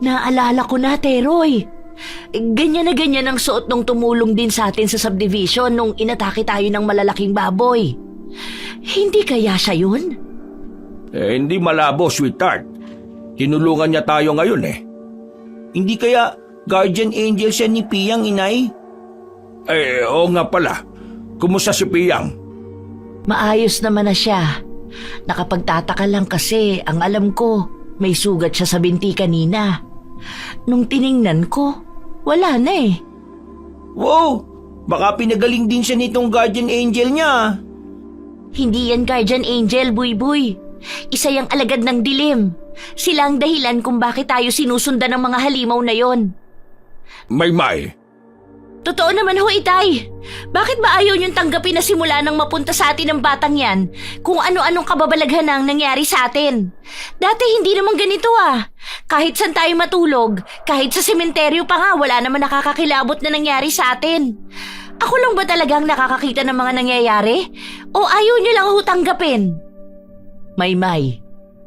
Naalala ko na, Teroy. Ganyan na ganyan ang suot nung tumulong din sa atin sa subdivision nung inatake tayo ng malalaking baboy. Hindi kaya siya yun?
Hindi malabo, sweetheart. Tinulungan niya tayo ngayon eh.
Hindi kaya guardian angel siya ni Piyang, Inay?
Oo nga pala. Kumusta si Piyang?
Maayos naman na siya. Nakapagtataka lang kasi ang alam ko, may sugat siya sa binti kanina. Nung tiningnan ko, wala na eh.
Wow, baka pinagaling din siya nitong guardian angel niya.
Hindi yan guardian angel, Buy-Buy. Isa yang alagad ng dilim. Sila ang dahilan kung bakit tayo sinusundan ng mga halimaw na yon.
May.
Totoo naman ho, Itay. Bakit ba ayaw niyong tanggapin na simula nang mapunta sa atin ang batang yan kung ano-anong kababalaghan ang nangyari sa atin? Dati hindi naman ganito ah. Kahit saan tayo matulog, kahit sa sementeryo pa nga, wala naman nakakakilabot na nangyari sa atin. Ako lang ba talagang nakakakita ng mga nangyayari? O ayaw niyo lang ho tanggapin? May,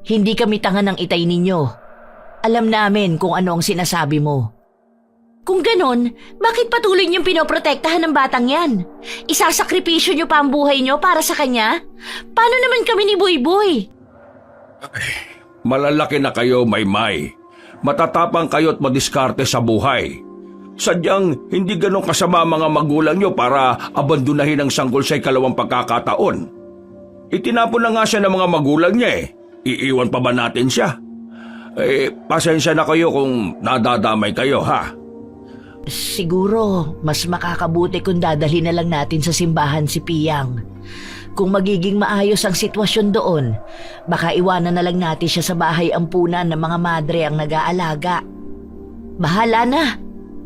hindi kami tanga ng Itay ninyo. Alam namin kung ano ang sinasabi mo. Kung ganon, bakit patuloy niyong pinoprotektahan ng batang yan? Isasakripisyo niyo pa ang buhay niyo para sa kanya? Paano naman kami ni Buy-Buy?
Malalaki na kayo, May. Matatapang kayo at madiskarte sa buhay. Sadyang hindi ganun kasama mga magulang niyo para abandonahin ang sanggol sa ikalawang pagkakataon. Itinapon na nga siya ng mga magulang niya eh. Iiwan pa ba natin siya? Pasensya na kayo kung nadadamay kayo ha.
Siguro, mas makakabuti kung dadalhin na lang natin sa simbahan si Piyang. Kung magiging maayos ang sitwasyon doon, baka iwanan na lang natin siya sa bahay ampunan ng mga madre ang nag-aalaga. Bahala na.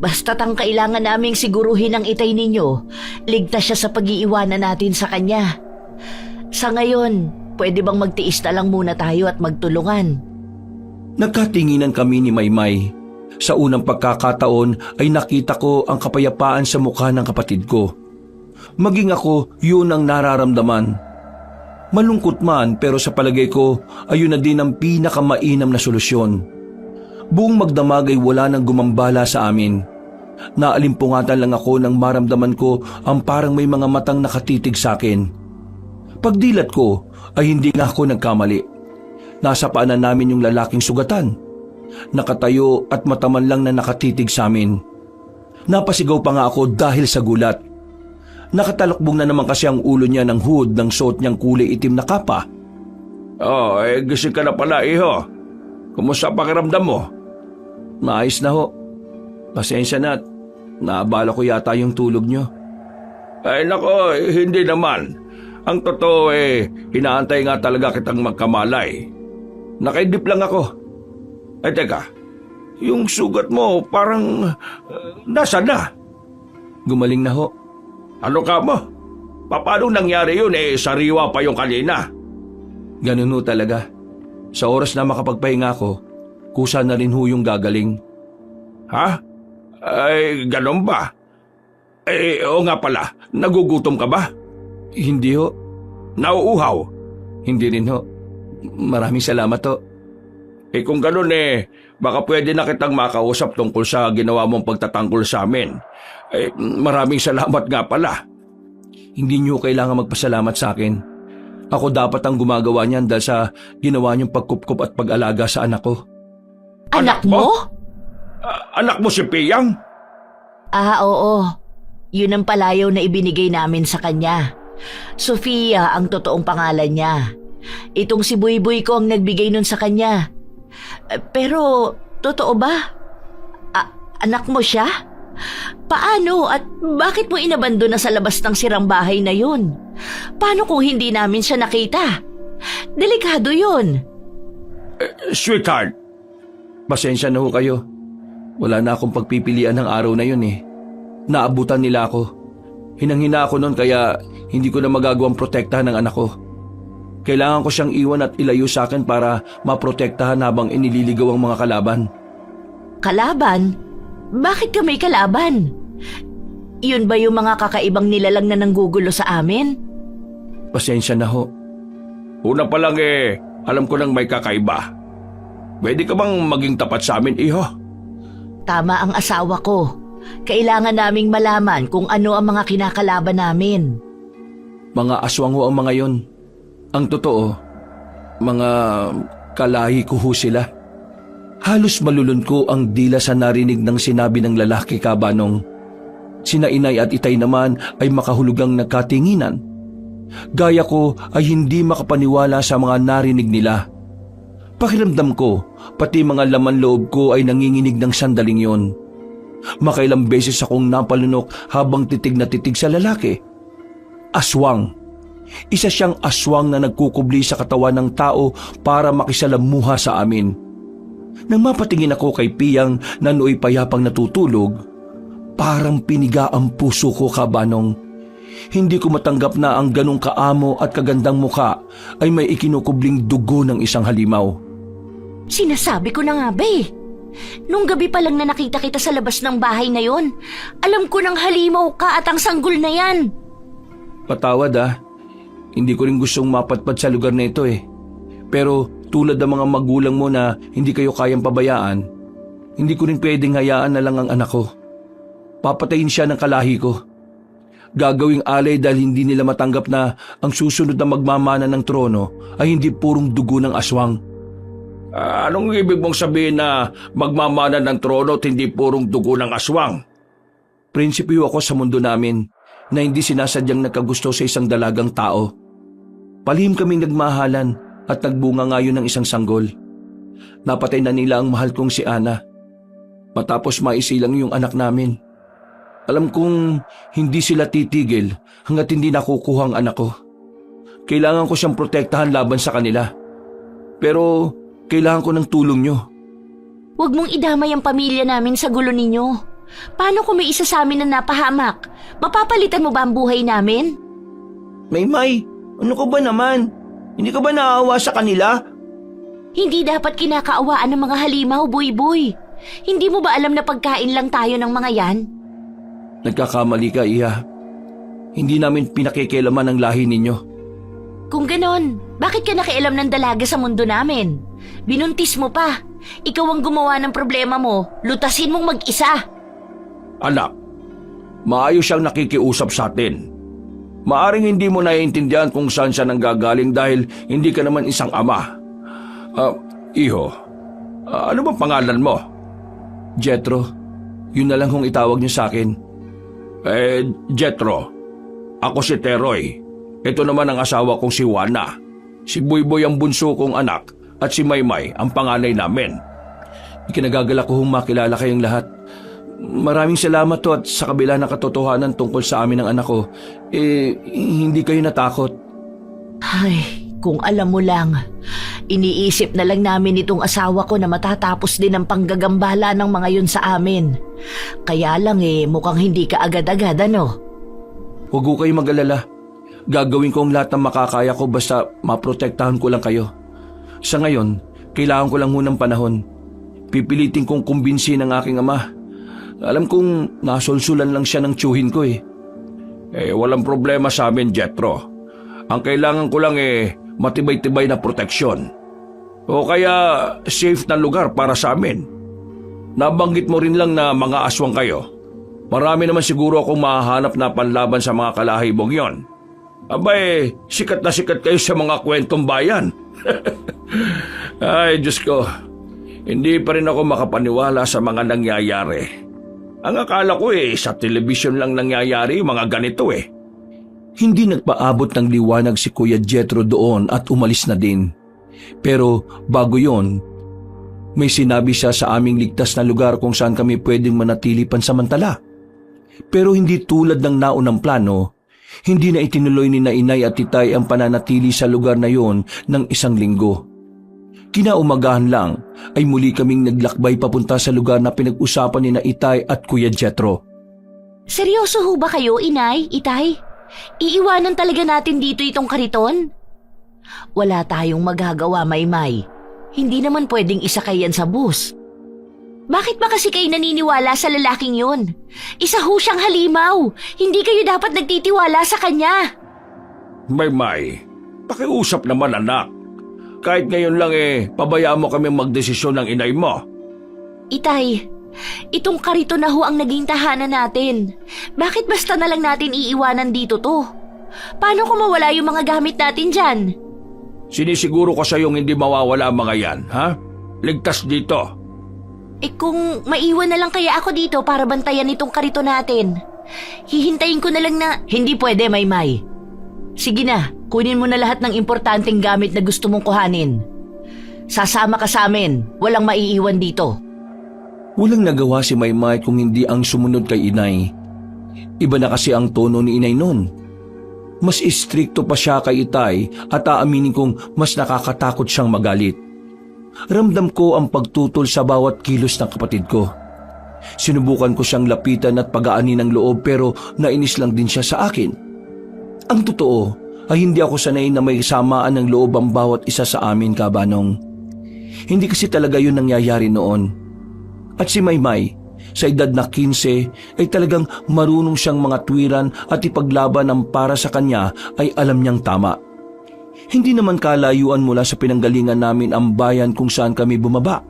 Basta't ang kailangan naming siguruhin ang Itay ninyo, ligtas siya sa pag-iiwanan natin sa kanya. Sa ngayon, pwede bang magtiis na lang muna tayo at magtulungan?
Nagkatinginan kami ni Maymay. Sa unang pagkakataon ay nakita ko ang kapayapaan sa mukha ng kapatid ko. Maging ako, yun ang nararamdaman. Malungkot man pero sa palagay ko, ayun na din ang pinakamainam na solusyon. Buong magdamag ay wala nang gumambala sa amin. Naalimpungatan lang ako nang maramdaman ko ang parang may mga matang nakatitig sa akin. Pagdilat ko ay hindi nga ako nagkamali. Nasa paanan namin yung lalaking sugatan. Nakatayo at mataman lang na nakatitig sa amin. Napasigaw pa nga ako dahil sa gulat. Nakatalokbong na naman kasi ang ulo niya ng hood ng suot niyang kulay itim na kapa.
Gising ka na pala, iho. Kumusta pakiramdam mo?
Maayos na ho. Pasensya na at naabala ko yata yung tulog niyo.
Nako, hindi naman. Ang totoo inaantay nga talaga kitang magkamalay. Nakaidip lang ako. Teka, yung sugat mo parang nasa na?
Gumaling na ho.
Ano ka mo? Paano nangyari yun sariwa pa yung kanina?
Ganun ho talaga. Sa oras na makapagpahinga ko, kusa na rin ho yung gagaling.
Ha? Ganun ba? Oo nga pala, nagugutom ka ba?
Hindi ho.
Nauuhaw?
Hindi rin ho. Maraming salamat ho.
Kung ganun baka pwede na kitang makausap tungkol sa ginawa mong pagtatanggol sa amin. Maraming salamat nga pala.
Hindi niyo kailangan magpasalamat sa akin. Ako dapat ang gumagawa niyan dahil sa ginawa niyong pagkupkup at pag-alaga sa anak ko.
Anak mo?
Anak mo si Piyang?
Oo. Yun ang palayaw na ibinigay namin sa kanya. Sofia ang totoong pangalan niya. Itong si Buyboy ko ang nagbigay nun sa kanya. Pero, totoo ba? Anak mo siya? Paano at bakit mo inabando na sa labas ng sirang bahay na yun? Paano kung hindi namin siya nakita? Delikado yun.
Sweetheart,
Pasensya na ho kayo. Wala na akong pagpipilian ng araw na yun eh. Naabutan nila ako. Hinang-hina ako noon kaya hindi ko na magagawang protektahan ng anak ko. Kailangan ko siyang iwan at ilayo sa akin para maprotektahan habang inililigaw ang mga kalaban.
Kalaban? Bakit ka may kalaban? Yun ba yung mga kakaibang nilalang na nanggugulo sa amin?
Pasensya na ho.
una pa lang alam ko nang may kakaiba. Pwede ka bang maging tapat sa amin, iho?
Tama ang asawa ko. Kailangan naming malaman kung ano ang mga kinakalaban namin.
Mga aswang ho ang mga yon. Ang totoo, mga kalahi ko ho sila. Halos malulun ko ang dila sa narinig ng sinabi ng lalaki kabanong. Sina inay at itay naman ay makahulugang nagkatinginan. Gaya ko ay hindi makapaniwala sa mga narinig nila. Pakiramdam ko, pati mga laman loob ko ay nanginginig ng sandaling yon. Makailang beses akong napalunok habang titig na titig sa lalaki. Aswang. Isa siyang aswang na nagkukubli sa katawan ng tao para makisalamuha sa amin. Nang mapatingin ako kay Piyang na nooy payapang natutulog, parang piniga ang puso ko kabanong. Hindi ko matanggap na ang ganong kaamo at kagandang muka ay may ikinukubling dugo ng isang halimaw.
Sinasabi ko na nga ba eh. Nung gabi pa lang na nakita kita sa labas ng bahay na yon, alam ko nang halimaw ka at ang sanggol na yan.
Patawad hindi ko rin gustong mapatpad sa lugar na ito eh. Pero tulad ng mga magulang mo na hindi kayo kayang pabayaan, hindi ko rin pwedeng hayaan na lang ang anak ko. Papatayin siya ng kalahi ko. Gagawing alay dahil hindi nila matanggap na ang susunod na magmamana ng trono ay hindi purong dugo ng aswang.
Anong ibig mong sabihin na magmamana ng trono at hindi purong dugo ng aswang?
Prinsipyo ako sa mundo namin na hindi sinasadyang nagkagusto sa isang dalagang tao. Palihim kaming nagmahalan at nagbunga ngayon ng isang sanggol. Napatay na nila ang mahal kong si Ana. Matapos maisilang yung anak namin. Alam kong hindi sila titigil hanggat hindi nakukuha ang anak ko. Kailangan ko siyang protektahan laban sa kanila. Pero kailangan ko ng tulong niyo.
Huwag mong idamay ang pamilya namin sa gulo ninyo. Paano kung may isa sa amin na napahamak? Mapapalitan mo ba ang buhay namin?
Maymay, ano ka ba naman? Hindi ka ba naawa sa kanila?
Hindi dapat kinakaawaan ng mga halimaw, Buyboy. Hindi mo ba alam na pagkain lang tayo ng mga yan?
Nagkakamali ka, Iha. Hindi namin pinakikialaman ang lahi ninyo.
Kung ganon, bakit ka nakialam ng dalaga sa mundo namin? Binuntis mo pa. Ikaw ang gumawa ng problema mo. Lutasin mong mag-isa.
Anak, maayos siyang nakikiusap sa atin. Maaring hindi mo naiintindihan kung saan siya nanggagaling dahil hindi ka naman isang ama. Iho, ano ba pangalan mo?
Jetro, yun na lang kung itawag niyo sa akin.
Jetro, ako si Teroy. Ito naman ang asawa kong si Juana. Si Buyboy ang bunso kong anak at si Maymay ang panganay namin.
Ikinagagalak ko makilala kayong lahat. Maraming salamat to at sa kabila ng katotohanan tungkol sa amin ng anak ko, hindi kayo natakot.
Ay, kung alam mo lang, iniisip na lang namin itong asawa ko na matatapos din ang panggagambala ng mga yun sa amin. Kaya lang mukhang hindi ka agad-agad ano?
Huwag ko kayo mag-alala. Gagawin ko ang lahat ng makakaya ko basta maprotektahan ko lang kayo. Sa ngayon, kailangan ko lang ng panahon. Pipilitin kong kumbinsin ang aking ama. Alam kong nasulsulan lang siya ng tiyuhin ko
walang problema sa amin, Jetro. Ang kailangan ko lang matibay-tibay na proteksyon. O kaya safe na lugar para sa amin. Nabanggit mo rin lang na mga aswang kayo. Marami naman siguro akong mahahanap na panlaban sa mga kalahibong yon. Abay, sikat na sikat kayo sa mga kwentong bayan. Ay, Diyos ko, hindi pa rin ako makapaniwala sa mga nangyayari. Ang akala ko sa telebisyon lang nangyayari yung mga ganito
Hindi nagpaabot ng liwanag si Kuya Jethro doon at umalis na din. Pero bago yon, may sinabi siya sa aming ligtas na lugar kung saan kami pwedeng manatili pansamantala. Pero hindi tulad ng naunang plano, hindi na itinuloy ni Inay at Itay ang pananatili sa lugar na yon ng 1 linggo. Kinaumagahan lang ay muli kaming naglakbay papunta sa lugar na pinag-usapan ni Itay at Kuya Jethro.
Seryoso ho ba kayo, Inay, Itay? Iiwanan talaga natin dito itong kariton? Wala tayong magagawa, Maymay. Hindi naman pwedeng isakay yan sa bus. Bakit ba kasi kayo naniniwala sa lalaking yun? Isa ho siyang halimaw. Hindi kayo dapat nagtitiwala sa kanya.
May, pakiusap naman anak. Kahit ngayon lang pabayaan mo kami magdesisyon ng inay mo.
Itay, itong karito na ho ang naging tahanan natin. Bakit basta na lang natin iiwanan dito to? Paano kung mawala yung mga gamit natin dyan?
Sinisiguro ko sa yung hindi mawawala ang mga yan, ha? Ligtas dito.
Kung maiwan na lang kaya ako dito para bantayan itong karito natin. Hihintayin ko na lang na... Hindi pwede, Maymay. Sige na, kunin mo na lahat ng importanteng gamit na gusto mong kuhanin. Sasama ka sa amin, walang maiiwan dito.
Walang nagawa si Maymay kung hindi ang sumunod kay Inay. Iba na kasi ang tono ni Inay noon. Mas istrikto pa siya kay Itay at aaminin kong mas nakakatakot siyang magalit. Ramdam ko ang pagtutol sa bawat kilos ng kapatid ko. Sinubukan ko siyang lapitan at pagaanin ng loob pero nainis lang din siya sa akin. Ang totoo ay hindi ako sanay na may samaan ng loob ang bawat isa sa amin, Kabanong. Hindi kasi talaga yun nangyayari noon. At si Maymay, sa edad na 15 ay talagang marunong siyang mga tuwiran at ipaglaban ang para sa kanya ay alam niyang tama. Hindi naman kalayuan mula sa pinanggalingan namin ang bayan kung saan kami bumaba.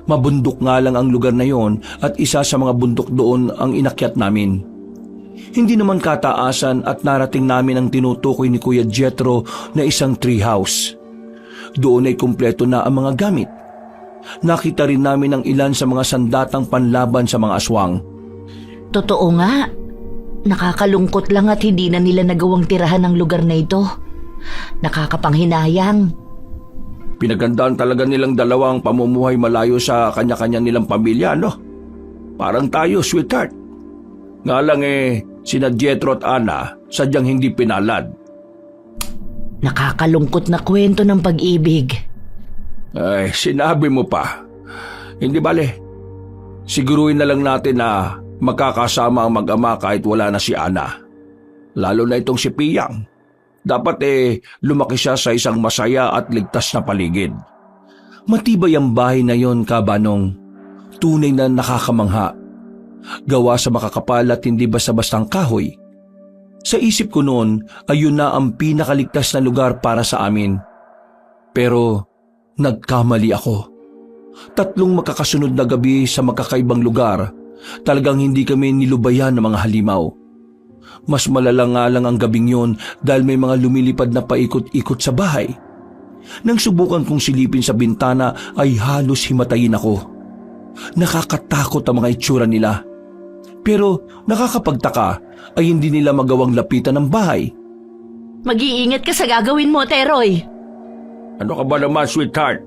Mabundok nga lang ang lugar na yon at isa sa mga bundok doon ang inakyat namin. Hindi naman kataasan at narating namin ang tinutukoy ni Kuya Jethro na isang treehouse. Doon ay kumpleto na ang mga gamit. Nakita rin namin ang ilan sa mga sandatang panlaban sa mga aswang.
Totoo nga. Nakakalungkot lang at hindi na nila nagawang tirahan ang lugar na ito. Nakakapanghinayang.
Pinagandaan talaga nilang dalawang pamumuhay malayo sa kanya-kanya nilang pamilya, no? Parang tayo, sweetheart. Nga lang sina Jethro at Ana sadyang hindi pinalad.
Nakakalungkot na kwento ng pag-ibig.
Ay, sinabi mo pa. Hindi bale. Siguruhin na lang natin na magkakasama ang mag-ama kahit wala na si Ana. Lalo na itong si Piyang. Dapat lumaki siya sa isang masaya at ligtas na paligid.
Matibay ang bahay na yon, Kabanong. Tunay na nakakamangha. Gawa sa makakapal at hindi basta-bastang kahoy. Sa isip ko noon ay yun na ang pinakaligtas na lugar para sa amin. Pero nagkamali ako. 3 magkakasunod na gabi sa magkakaibang lugar, talagang hindi kami nilubayan ng mga halimaw. Mas malala nga lang ang gabing yon dahil may mga lumilipad na paikot-ikot sa bahay. Nang subukan kong silipin sa bintana ay halos himatayin ako. Nakakatakot ang mga itsura nila. Pero nakakapagtaka ay hindi nila magawang lapitan ng bahay.
Mag-iingat ka sa gagawin mo, Teroy.
Ano ka ba naman, sweetheart?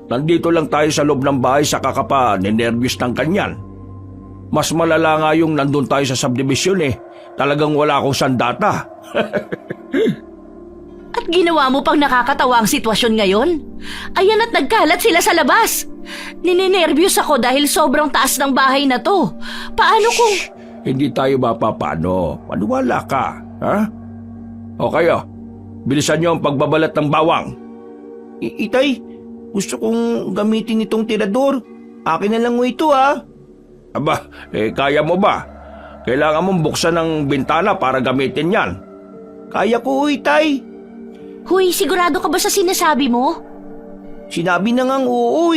Nandito lang tayo sa loob ng bahay sa kakapa, ninervyos ng kanyan. Mas malala nga yung nandun tayo sa subdivision Talagang wala akong sandata.
At ginawa mo pang nakakatawa ang sitwasyon ngayon? Ayan at nagkalat sila sa labas. Ninenervyos ako dahil sobrang taas ng bahay na to. Paano kung...
Hindi tayo mapapano. Maniwala ka, ha? O kayo, bilisan niyo ang pagbabalat ng bawang.
Itay, gusto kong gamitin itong tirador. Akin na lang mo ito, ha?
Aba, kaya mo ba? Kailangan mong buksan ng bintana para gamitin yan.
Kaya ko, Itay.
Huy, sigurado ka ba sa sinasabi mo?
Sinabi na ngang oo,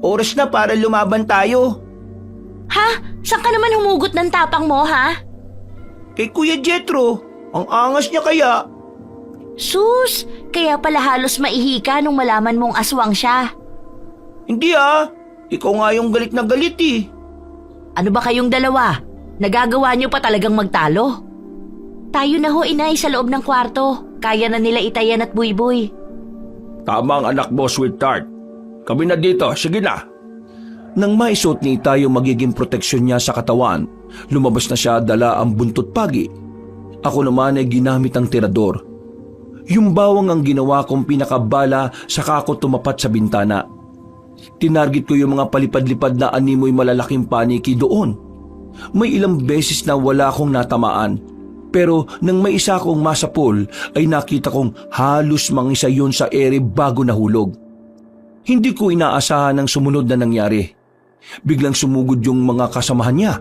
Oras na para lumaban tayo.
Ha? Saan ka naman humugot ng tapang mo, ha?
Kay Kuya Jetro, ang angas niya kaya.
Sus, kaya pala halos maihi ka nung malaman mong aswang siya.
Hindi ikaw nga yung galit na galit eh.
Ano ba kayong dalawa? Nagagawa niyo pa talagang magtalo? Tayo na ho, inay, sa loob ng kwarto. Kaya na nila Itayan at Buyboy.
Tama ang anak mo, sweetheart. Kami na dito, sige na.
Nang maisuot ni Itay yung magiging proteksyon niya sa katawan, lumabas na siya dala ang buntot pagi. Ako naman ay ginamit ang tirador. Yung bawang ang ginawa kong pinakabala saka ako tumapat sa bintana. Tinarget ko yung mga palipad-lipad na animoy malalaking paniki doon. May ilang beses na wala akong natamaan. Pero nang may isa akong masapol ay nakita kong halos mangisa yun sa ere bago nahulog. Hindi ko inaasahan ang sumunod na nangyari. Biglang sumugod yung mga kasamahan niya.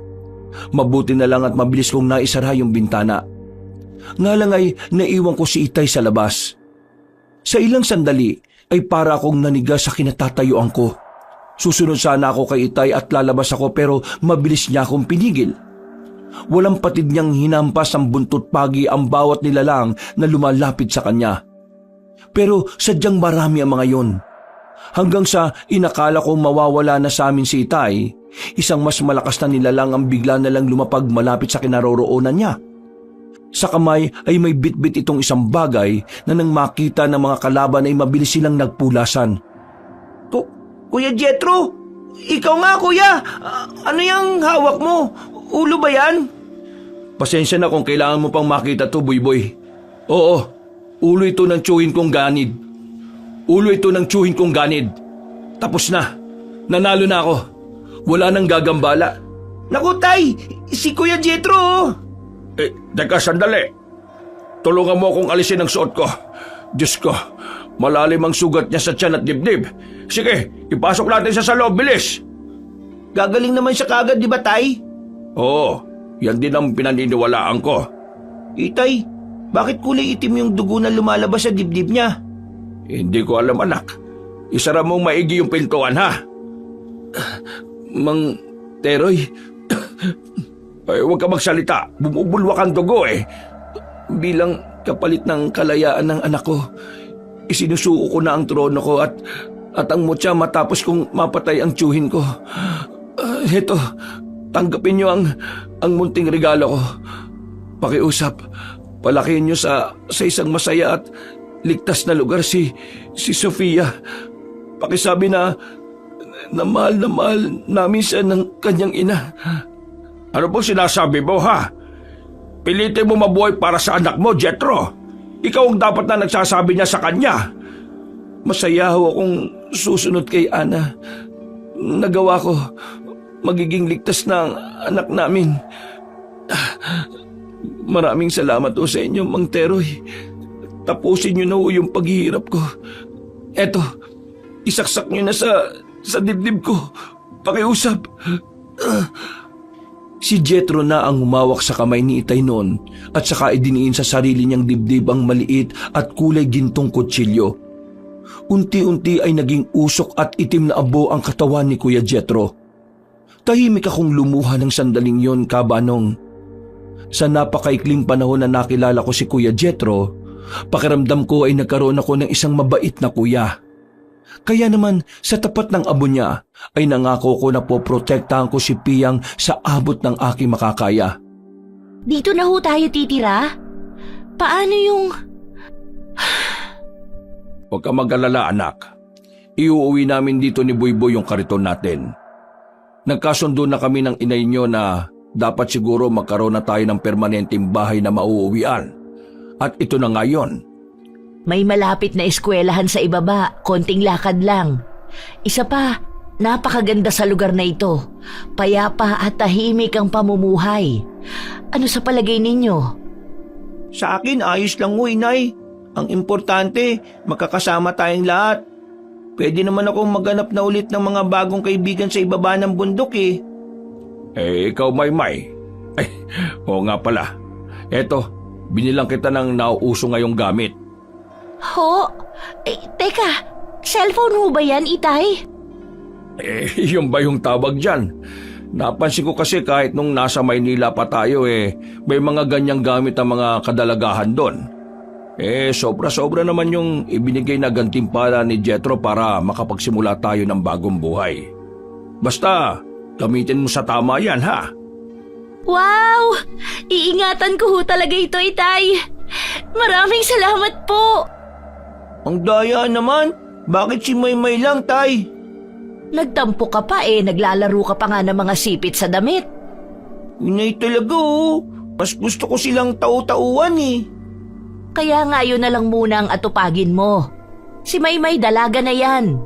Mabuti na lang at mabilis kong naisara yung bintana. Nga lang ay naiwan ko si Itay sa labas. Sa ilang sandali ay para akong naniga sa kinatatayuan ko. Susunod sana ako kay Itay at lalabas ako pero mabilis niya akong pinigil. Walang patid niyang hinampas ang buntot pagi ang bawat nilalang na lumalapit sa kanya. Pero sadyang marami ang mga yon. Hanggang sa inakala kong mawawala na sa amin si Itay, isang mas malakas na nilalang ang bigla na lang lumapag malapit sa kinaroroonan niya. Sa kamay ay may bitbit itong isang bagay na nang makita ng mga kalaban ay mabilis silang nagpulasan. Kuya Jetro, ikaw nga kuya, ano yung hawak mo? Ulo ba yan?
Pasensya na kung kailangan mo pang makita to, Buyboy. Oo, ulo ito ng tsuhin kong ganid. Ulo ito ng tsuhin kong ganid. Tapos na. Nanalo na ako. Wala nang gagambala.
Naku Tay, si Kuya Jetro.
Teka sandali. Tulungan mo akong alisin ang suot ko. Diyos ko, malalim ang sugat niya sa tiyan at dibdib. Sige, ipasok natin siya sa loob, bilis.
Gagaling naman siya kagad, di ba Tay?
Oo, yan din ang pinaniniwalaan ko.
Itay, bakit kulay itim yung dugo na lumalabas sa dibdib niya?
Hindi ko alam, anak. Isara mong maigi yung pintuan, ha?
Mang Teroy,
Ay, huwag ka magsalita. Bumubulwak ang dugo eh.
bilang kapalit ng kalayaan ng anak ko, isinusuko ko na ang trono ko at ang mutya matapos kong mapatay ang tiyuhin ko. Heto, tanggapin niyo ang munting regalo ko. Pakiusap, palakihin niyo sa isang masaya at ligtas na lugar si Sofia. Pakisabi na mahal namin siya ng kanyang ina.
Ano pong sinasabi mo, ha? Pilitin mo mabuhay para sa anak mo, Jetro. Ikaw ang dapat na nagsasabi niya sa kanya.
Masaya ho akong susunod kay Ana. Nagawa ko. Magiging ligtas na ang anak namin. Maraming salamat ho sa inyo, Mang Teroy. Tapusin niyo na ho yung paghihirap ko. Eto, isaksak niyo na sa dibdib ko. Pakiusap. Si Jetro na ang humawak sa kamay ni Itay noon at saka idiniin sa sarili niyang dibdib ang maliit at kulay gintong kutsilyo. Unti-unti ay naging usok at itim na abo ang katawan ni Kuya Jetro. Tahimik akong lumuha ng sandaling yon, Kabanong. Sa napakaikling panahon na nakilala ko si Kuya Jetro, pakiramdam ko ay nagkaroon ako ng isang mabait na kuya. Kaya naman sa tapat ng abo niya ay nangako ko na poprotektahan ko si Piyang sa abot ng aking makakaya.
Dito na ho tayo titira? Paano yung...
Huwag ka mag-alala, anak. Iuuwi namin dito ni Buyboy yung kariton natin. Nagkasundo na kami ng inay niyo na dapat siguro magkaroon na tayo ng permanenteng bahay na mauuwian. At ito na nga yun.
May malapit na eskwelahan sa ibaba, konting lakad lang. Isa pa, napakaganda sa lugar na ito. Payapa at tahimik ang pamumuhay. Ano sa palagay ninyo?
Sa akin, ayos lang ho, Inay. Ang importante, magkakasama tayong lahat. Pwede naman akong maghanap na ulit ng mga bagong kaibigan sa ibaba ng bundok eh.
Ikaw, Maymay. Ay, oo nga pala. Eto, binilang kita ng nauuso ngayong gamit.
Ho? Teka, cellphone ho ba yan, Itay?
Yung ba yung tawag dyan? Napansin ko kasi kahit nung nasa Maynila pa tayo may mga ganyang gamit ang mga kadalagahan doon. Sobra-sobra naman yung ibinigay na gantimpala ni Jethro para makapagsimula tayo ng bagong buhay. Basta, gamitin mo sa tama yan ha.
Wow! Iingatan ko ho talaga ito, Itay. Maraming salamat po.
Ang daya naman. Bakit si Maymay lang, Tay?
Nagtampo ka pa naglalaro ka pa nga ng mga sipit sa damit.
Inay talaga Mas gusto ko silang tau-tauan
Kaya nga yun na lang muna ang atupagin mo. Si Maymay dalaga na yan.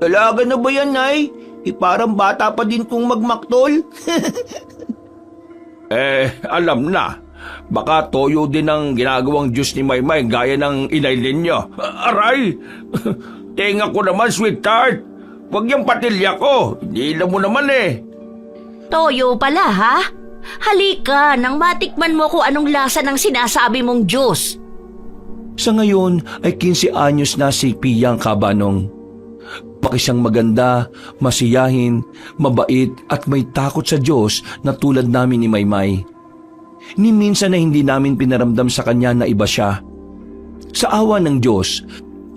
Dalaga na ba yan, Nay? Parang bata pa din kung magmaktol.
Alam na. Baka toyo din ang ginagawang juice ni Maymay gaya ng inay ninyo. Aray! Tenga ko naman, sweetheart. Huwag yung patilya ko. Hindi mo naman
Toyo pala ha? Halika nang matikman mo kung anong lasa ng sinasabi mong juice.
Sa ngayon ay 15 anyos na si Piyang Kabanong. Pakisang maganda, masiyahin, mabait at may takot sa Diyos na tulad namin ni Maymay. Ni minsan na hindi namin pinaramdam sa kanya na iba siya. Sa awa ng Diyos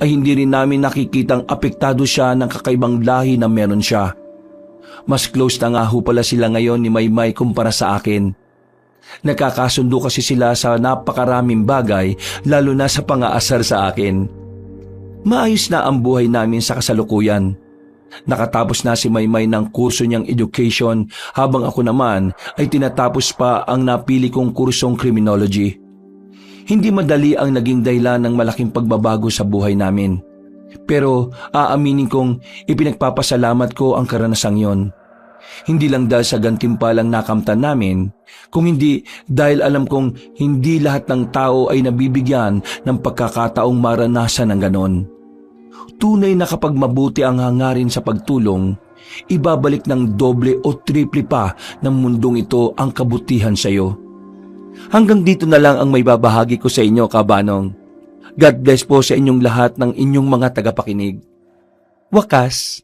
ay hindi rin namin nakikitang apektado siya ng kakaibang lahi na meron siya. Mas close na nga ho pala sila ngayon ni Maymay kumpara sa akin. Nakakasundo kasi sila sa napakaraming bagay lalo na sa pangaasar sa akin. Maayos na ang buhay namin sa kasalukuyan. Nakatapos na si Maymay ng kurso niyang education habang ako naman ay tinatapos pa ang napili kong kursong criminology. Hindi madali ang naging dahilan ng malaking pagbabago sa buhay namin. Pero aaminin kong ipinagpapasalamat ko ang karanasang yon. Hindi lang dahil sa gantimpalang nakamtan namin, kung hindi dahil alam kong hindi lahat ng tao ay nabibigyan ng pagkakataong maranasan ng ganon. Tunay na kapag mabuti ang hangarin sa pagtulong, ibabalik ng doble o triple pa ng mundong ito ang kabutihan sa iyo. Hanggang dito na lang ang may babahagi ko sa inyo, Kabanong. God bless po sa inyong lahat ng inyong mga tagapakinig. Wakas.